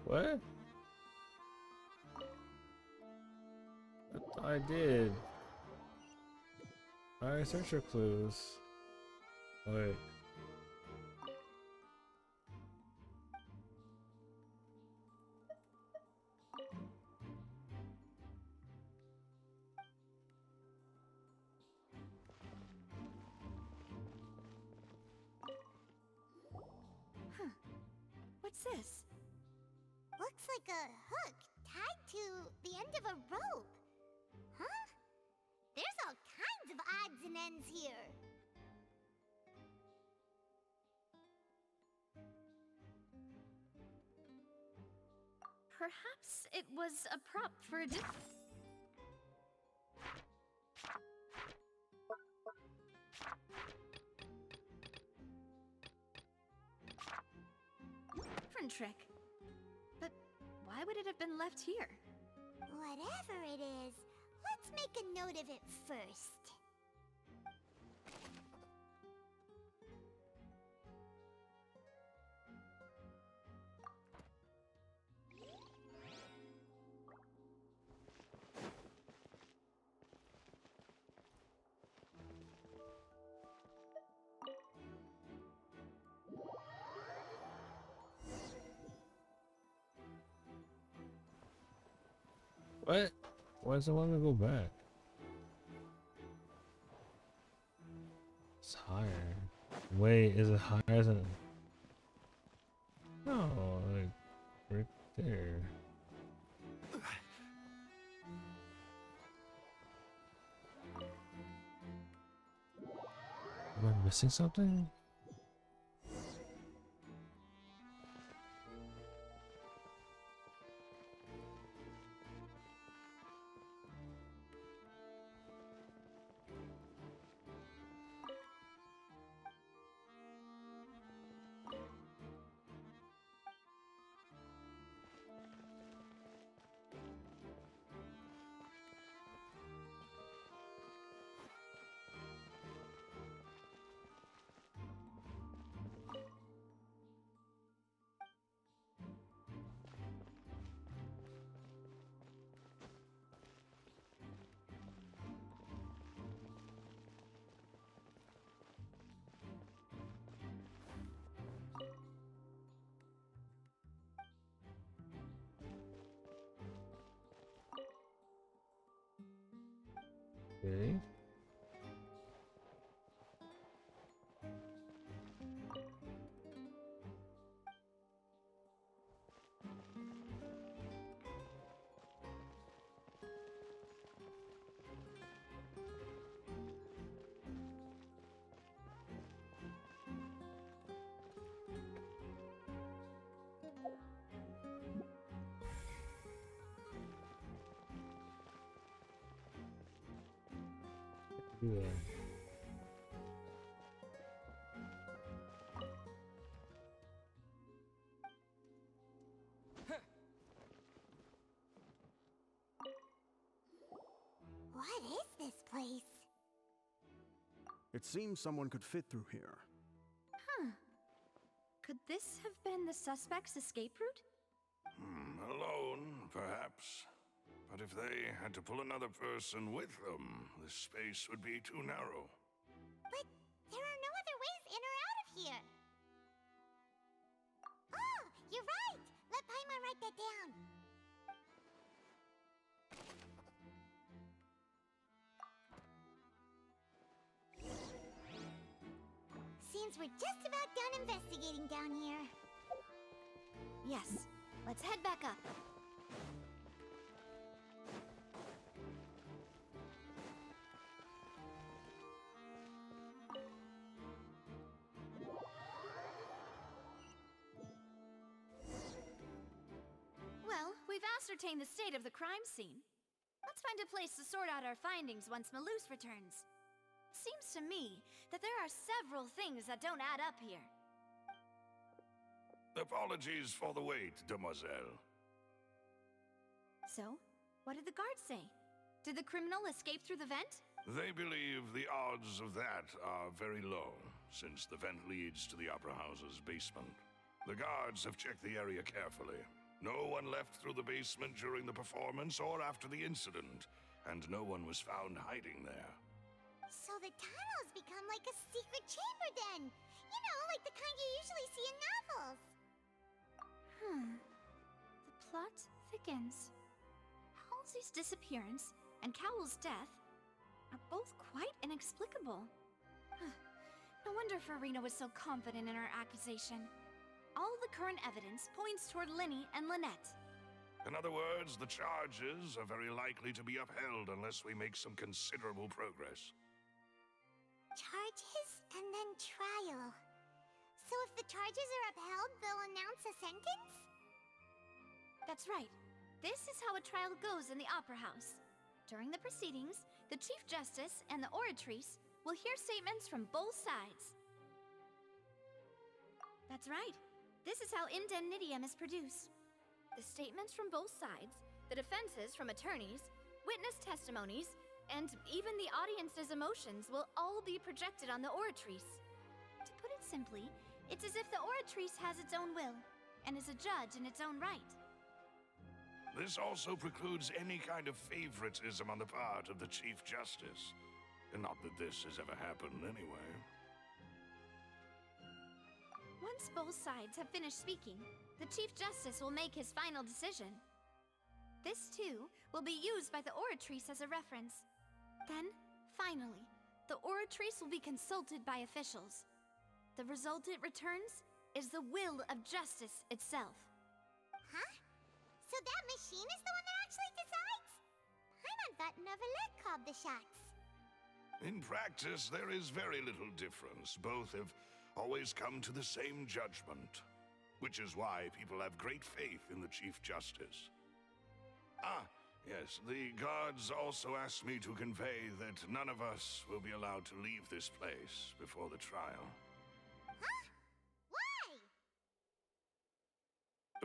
What? I did. Alright, search for clues. Oh, wait. Huh. What's this? Looks like a hook tied to the end of a rope. Huh? There's all kinds of odds and ends here. Perhaps it was a prop for a different trick. But why would it have been left here? Whatever it is, let's make a note of it first. What? Why does it want me to go back? It's higher. Wait, is it higher than... No, like right there. Am I missing something? Okay. Yeah. What is this place? It seems someone could fit through here. Huh. Could this have been the suspect's escape route? Alone, perhaps. But if they had to pull another person with them, the space would be too narrow. But there are no other ways in or out of here. Oh, you're right! Let Paimon write that down. Seems we're just about done investigating down here. Yes, let's head back up. Well, we've ascertained the state of the crime scene. Let's find a place to sort out our findings once Malus returns. Seems to me that there are several things that don't add up here. Apologies for the wait, demoiselle. So, what did the guards say? Did the criminal escape through the vent? They believe the odds of that are very low, since the vent leads to the Opera House's basement. The guards have checked the area carefully. No one left through the basement during the performance or after the incident, and no one was found hiding there. So the tunnels become like a secret chamber then. You know, like the kind you usually see in novels. The plot thickens. Halsey's disappearance and Cowell's death are both quite inexplicable. No wonder Farina was so confident in her accusation. All the current evidence points toward Linny and Lynette. In other words, the charges are very likely to be upheld unless we make some considerable progress. Charges and then trial. So if the charges are upheld, they'll announce a sentence? That's right. This is how a trial goes in the Opera House. During the proceedings, the Chief Justice and the Oratrice will hear statements from both sides. That's right. This is how indemnitium is produced. The statements from both sides, the defenses from attorneys, witness testimonies, and even the audience's emotions will all be projected on the Oratrice. To put it simply, it's as if the Oratrice has its own will, and is a judge in its own right. This also precludes any kind of favoritism on the part of the Chief Justice. Not that this has ever happened anyway. Once both sides have finished speaking, the Chief Justice will make his final decision. This, too, will be used by the Oratrice as a reference. Then, finally, the Oratrice will be consulted by officials. The result it returns is the will of justice itself. Huh? So that machine is the one that actually decides? Paimon thought Neuvillette called the shots. In practice, there is very little difference. Both have always come to the same judgment, which is why people have great faith in the Chief Justice. Ah, yes, the guards also asked me to convey that none of us will be allowed to leave this place before the trial. Huh? Why?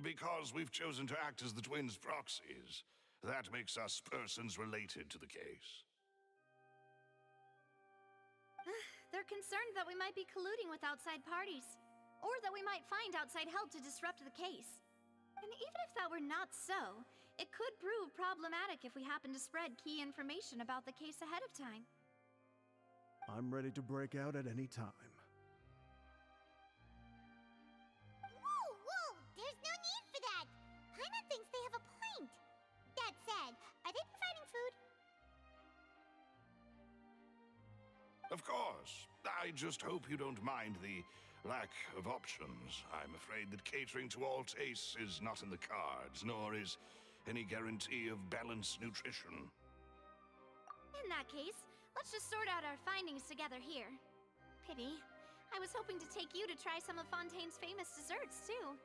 Because we've chosen to act as the twins' proxies. That makes us persons related to the case. They're concerned that we might be colluding with outside parties, or that we might find outside help to disrupt the case. And even if that were not so, it could prove problematic if we happen to spread key information about the case ahead of time. I'm ready to break out at any time. Whoa! There's no need for that! Paimon thinks they have a point. That said, are they providing food? Of course. I just hope you don't mind the lack of options. I'm afraid that catering to all tastes is not in the cards, nor is any guarantee of balanced nutrition. In that case, let's just sort out our findings together here. Pity. I was hoping to take you to try some of Fontaine's famous desserts, too.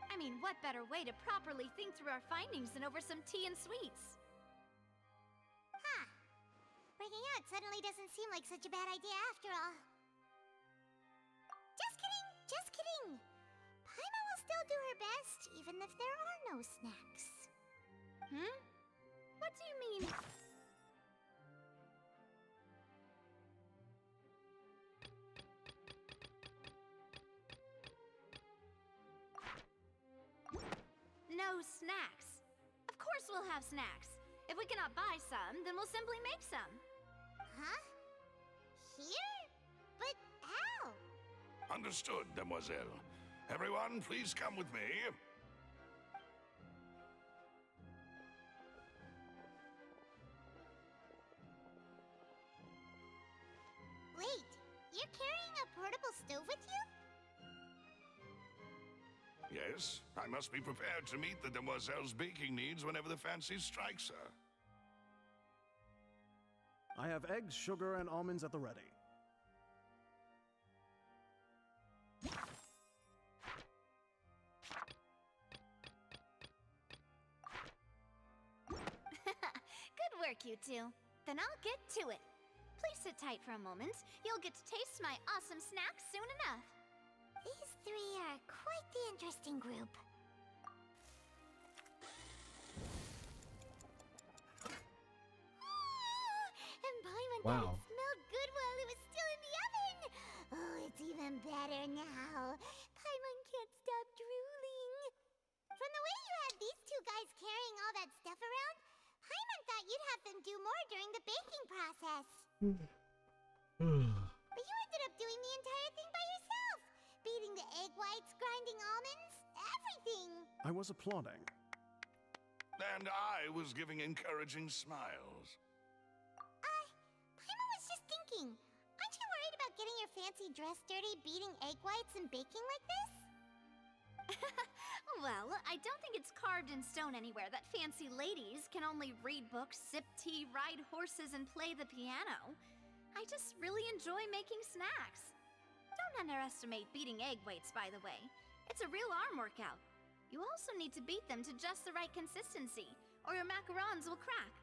I mean, what better way to properly think through our findings than over some tea and sweets? Huh. Breaking out suddenly doesn't seem like such a bad idea after all. Just kidding! Paimon will still do her best, even if there are no snacks. What do you mean? No snacks. Of course we'll have snacks. If we cannot buy some, then we'll simply make some. Huh? Here? But how? Understood, demoiselle. Everyone, please come with me. stove with you? Yes, I must be prepared to meet the demoiselle's baking needs whenever the fancy strikes her. I have eggs, sugar, and almonds at the ready. Good work, you two. Then I'll get to it. Please sit tight for a moment. You'll get to taste my awesome snacks soon enough. These three are quite the interesting group. And Paimon thought Wow. it smelled good while it was still in the oven. Oh, it's even better now. Paimon can't stop drooling. From the way you had these two guys carrying all that stuff around, Paimon thought you'd have them do more during the baking process. But you ended up doing the entire thing by yourself. Beating the egg whites, grinding almonds, everything. I was applauding. And I was giving encouraging smiles. Paimon was just thinking, aren't you worried about getting your fancy dress dirty beating egg whites and baking like this? Well, I don't think it's carved in stone anywhere that fancy ladies can only read books, sip tea, ride horses, and play the piano. I just really enjoy making snacks. Don't underestimate beating egg whites, by the way. It's a real arm workout. You also need to beat them to just the right consistency, or your macarons will crack.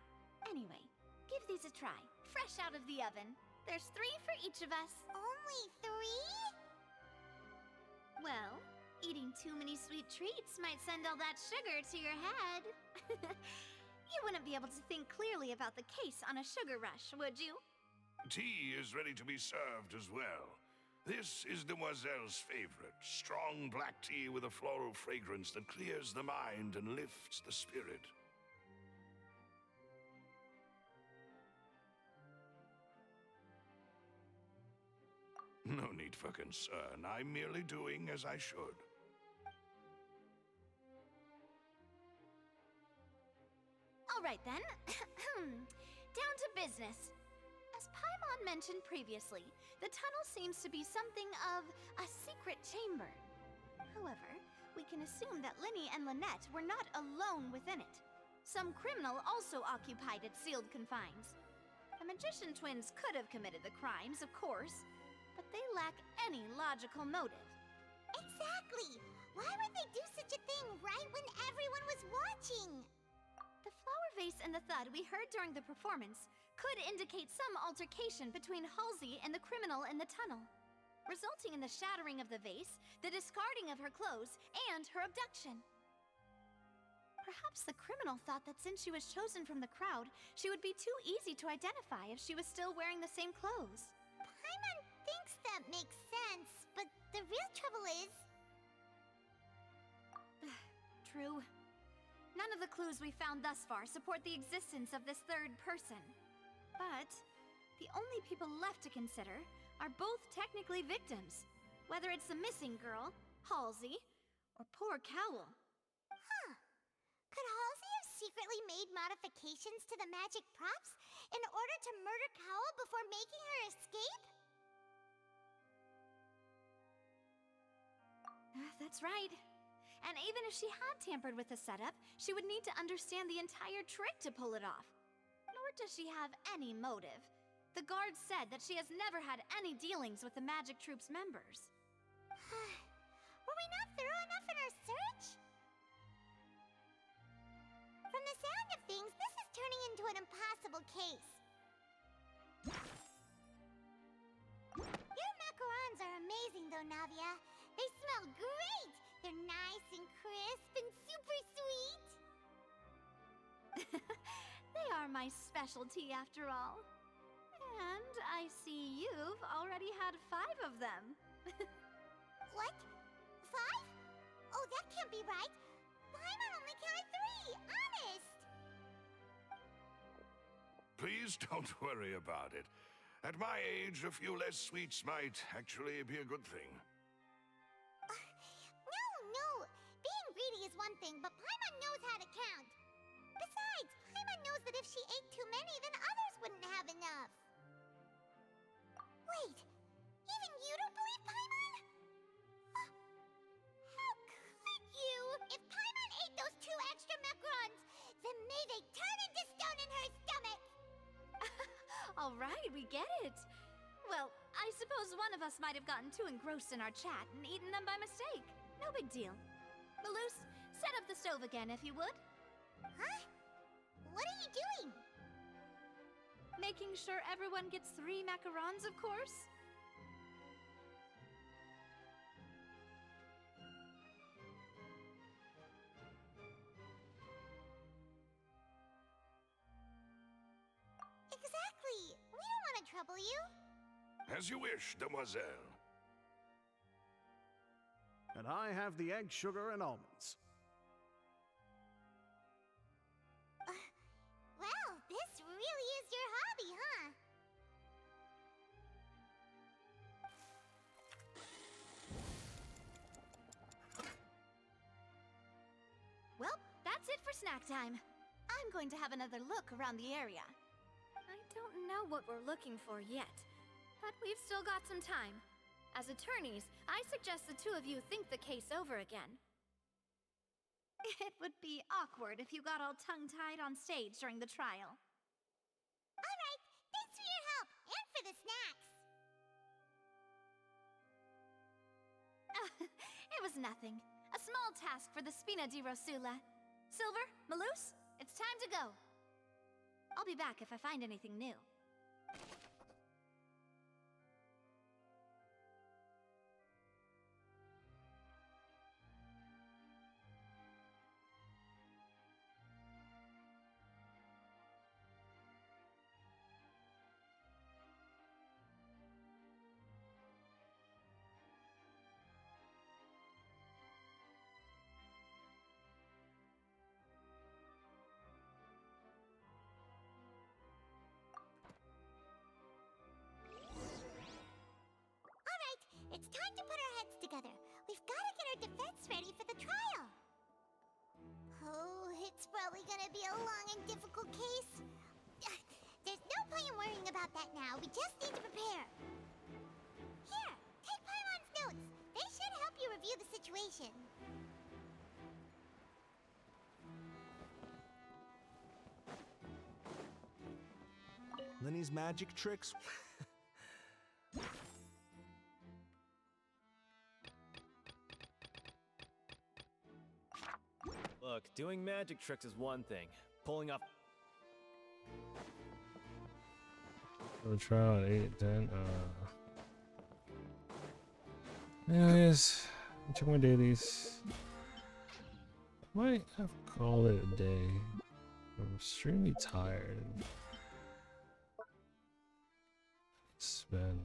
Anyway, give these a try, fresh out of the oven. There's 3 for each of us. Only 3? Well, eating too many sweet treats might send all that sugar to your head. You wouldn't be able to think clearly about the case on a sugar rush, would you? Tea is ready to be served as well. This is Demoiselle's favorite, strong black tea with a floral fragrance that clears the mind and lifts the spirit. No need for concern. I'm merely doing as I should. All right then. Down to business. As Paimon mentioned previously, the tunnel seems to be something of a secret chamber. However, we can assume that Linny and Lynette were not alone within it. Some criminal also occupied its sealed confines. The magician twins could have committed the crimes, of course, but they lack any logical motive. Exactly! Why would they do such a thing right when everyone was watching? The flower vase and the thud we heard during the performance could indicate some altercation between Halsey and the criminal in the tunnel, resulting in the shattering of the vase, the discarding of her clothes, and her abduction. Perhaps the criminal thought that since she was chosen from the crowd, she would be too easy to identify if she was still wearing the same clothes. Paimon thinks that makes sense, but the real trouble is... True. None of the clues we found thus far support the existence of this third person. But the only people left to consider are both technically victims, whether it's the missing girl, Halsey, or poor Cowell. Huh. Could Halsey have secretly made modifications to the magic props in order to murder Cowell before making her escape? That's right. And even if she had tampered with the setup, she would need to understand the entire trick to pull it off. Nor does she have any motive. The guard said that she has never had any dealings with the magic troop's members. Were we not thorough enough in our search? From the sound of things, this is turning into an impossible case. Your macarons are amazing though, Navia. They smell great! They're nice and crisp and super sweet! They are my specialty after all. And I see you've already had 5 of them. What? 5? Oh, that can't be right. Paimon only counted 3, honest! Please don't worry about it. At my age, a few less sweets might actually be a good thing. No. Being greedy is one thing, but Paimon knows how to count. Besides, Paimon knows that if she ate too many, then others wouldn't have enough. Wait, even you don't believe Paimon? All right, we get it. Well, I suppose one of us might have gotten too engrossed in our chat and eaten them by mistake. No big deal. Malus, set up the stove again if you would. Huh? What are you doing? Making sure everyone gets 3 macarons, of course. Exactly. We don't want to trouble you. As you wish, demoiselle. And I have the egg, sugar, and almonds. Well, this really is your hobby, huh? Well, that's it for snack time. I'm going to have another look around the area. I don't know what we're looking for yet, but we've still got some time. As attorneys, I suggest the two of you think the case over again. It would be awkward if you got all tongue-tied on stage during the trial. All right, thanks for your help and for the snacks. It was nothing. A small task for the Spina di Rosula. Silver, Malus, it's time to go. I'll be back if I find anything new. All right, it's time to put our heads together. We've got to get our defense ready for the trial. Oh, it's probably gonna be a long and difficult case. There's no point in worrying about that now. We just need to prepare. Here, take Pylon's notes. They should help you review the situation. Linny's magic tricks? Look, doing magic tricks is one thing. Pulling off. Go trial at 8 10. Anyways, check my dailies. I might have called it a day. I'm extremely tired. It's been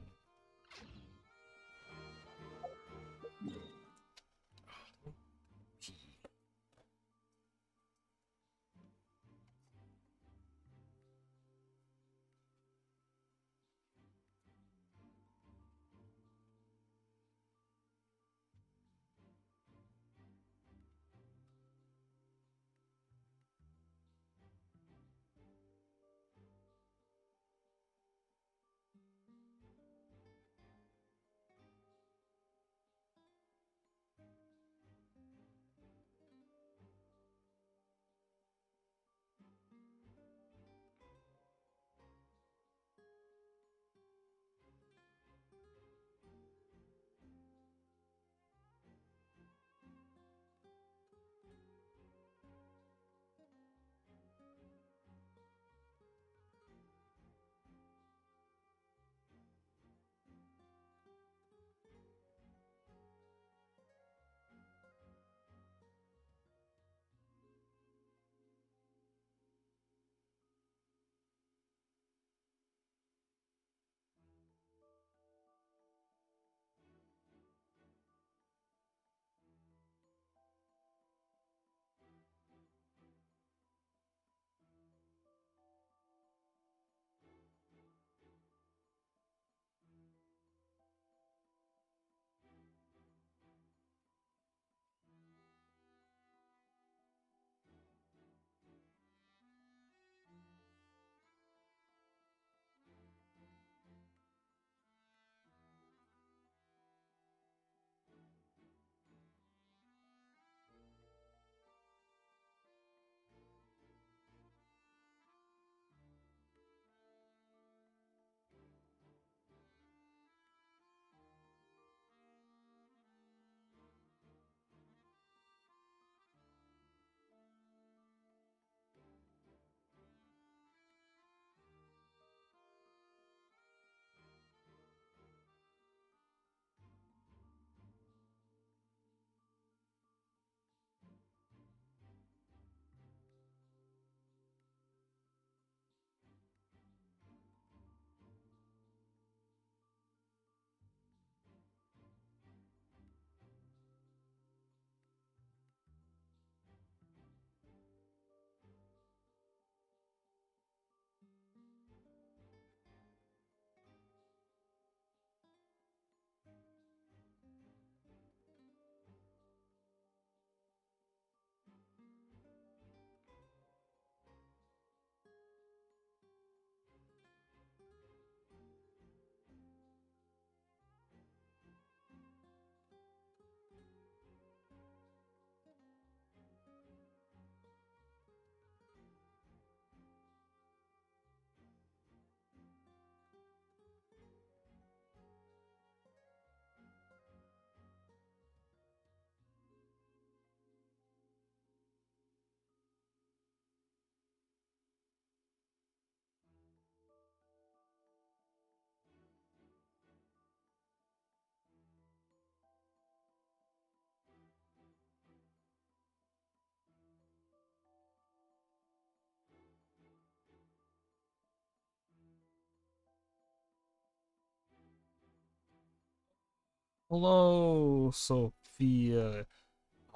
Hello, Sophia.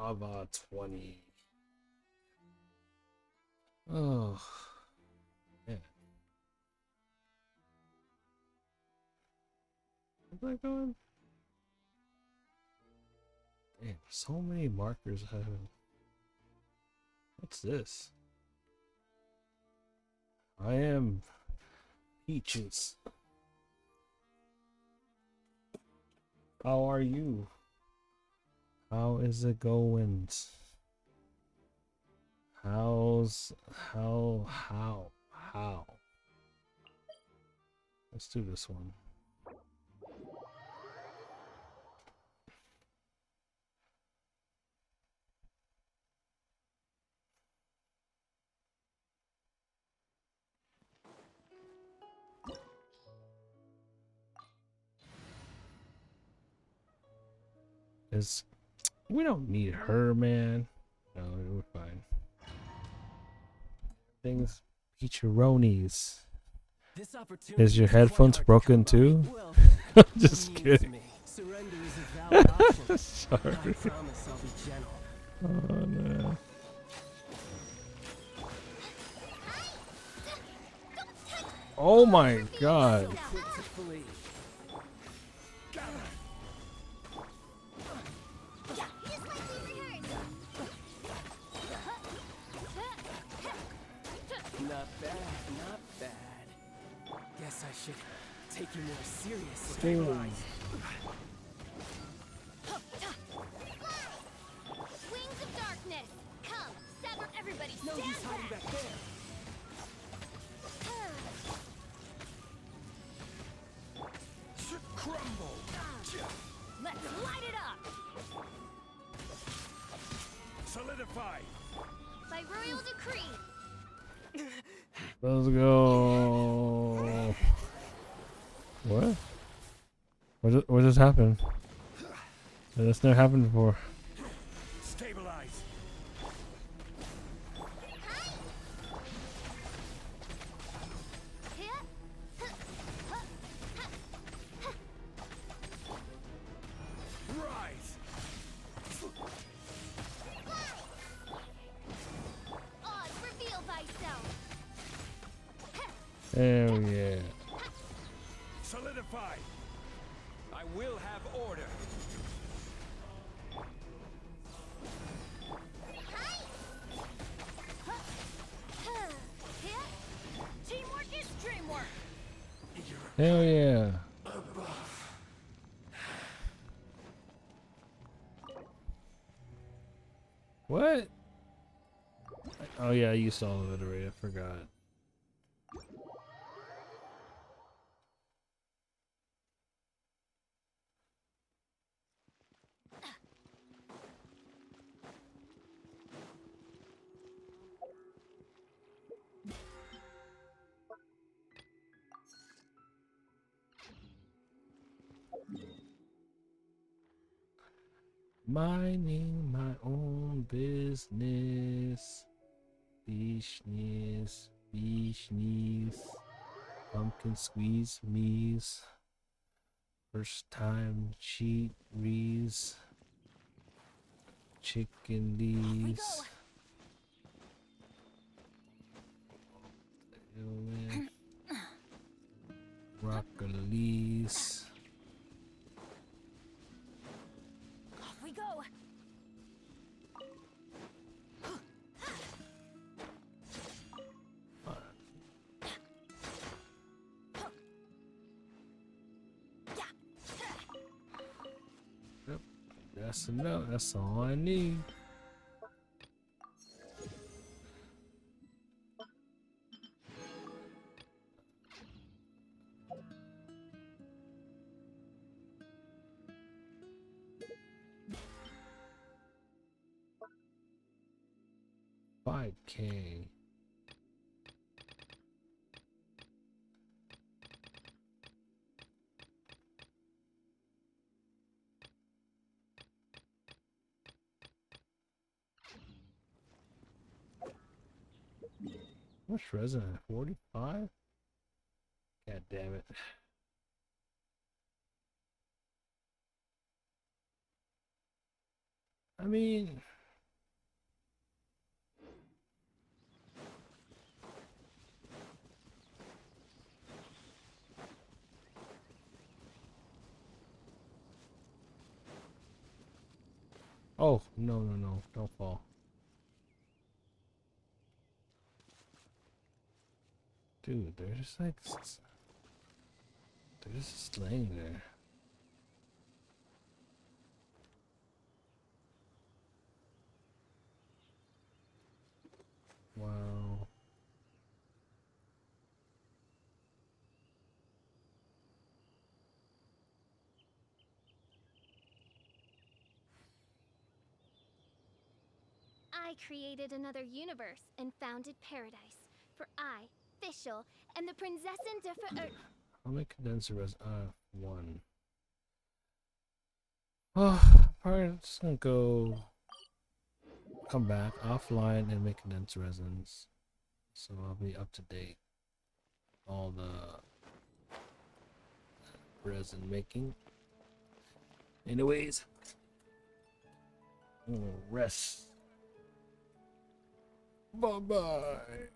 Ava 20. Oh, man. Where's that going? Damn, so many markers I haven't. What's this? I am Peaches. How are you? How is it going? How? Let's do this one. We don't need her, man. No, we're fine. Things peacheronis. Is your headphones broken too? Just kidding. Sorry. Oh no. Oh my god. Not bad, not bad. Guess I should take you more seriously. Stabilize. Wings of darkness! Come, sever everybody! No Stand use hiding back there. Crumble! Let's light it up! Solidify! By royal decree! Let's go. What? What just happened? That's never happened before. Stabilize! Rise! Oz, reveal thyself! Hell yeah. Solidify! I will have order. Teamwork is dreamwork! Hell yeah. What? Oh yeah, I used all of it already. I forgot. Minding my own business. Beachnies, pumpkin squeeze me's. First time cheat rees. Chicken lees. Broccolis. Off we go! Yep, that's enough. That's all I need. $5K. What's resident? 45? God damn it. I mean, oh, no, no, no, don't fall. Dude, they're just like, they're just laying there. Wow. I created another universe and founded paradise for I, Fischl, and the Prinzessin de I'll make condenser as one. Oh, alright, just gonna come back offline and make condenser resins. So I'll be up to date. All the resin making. Anyways, I'm gonna rest. Bye bye.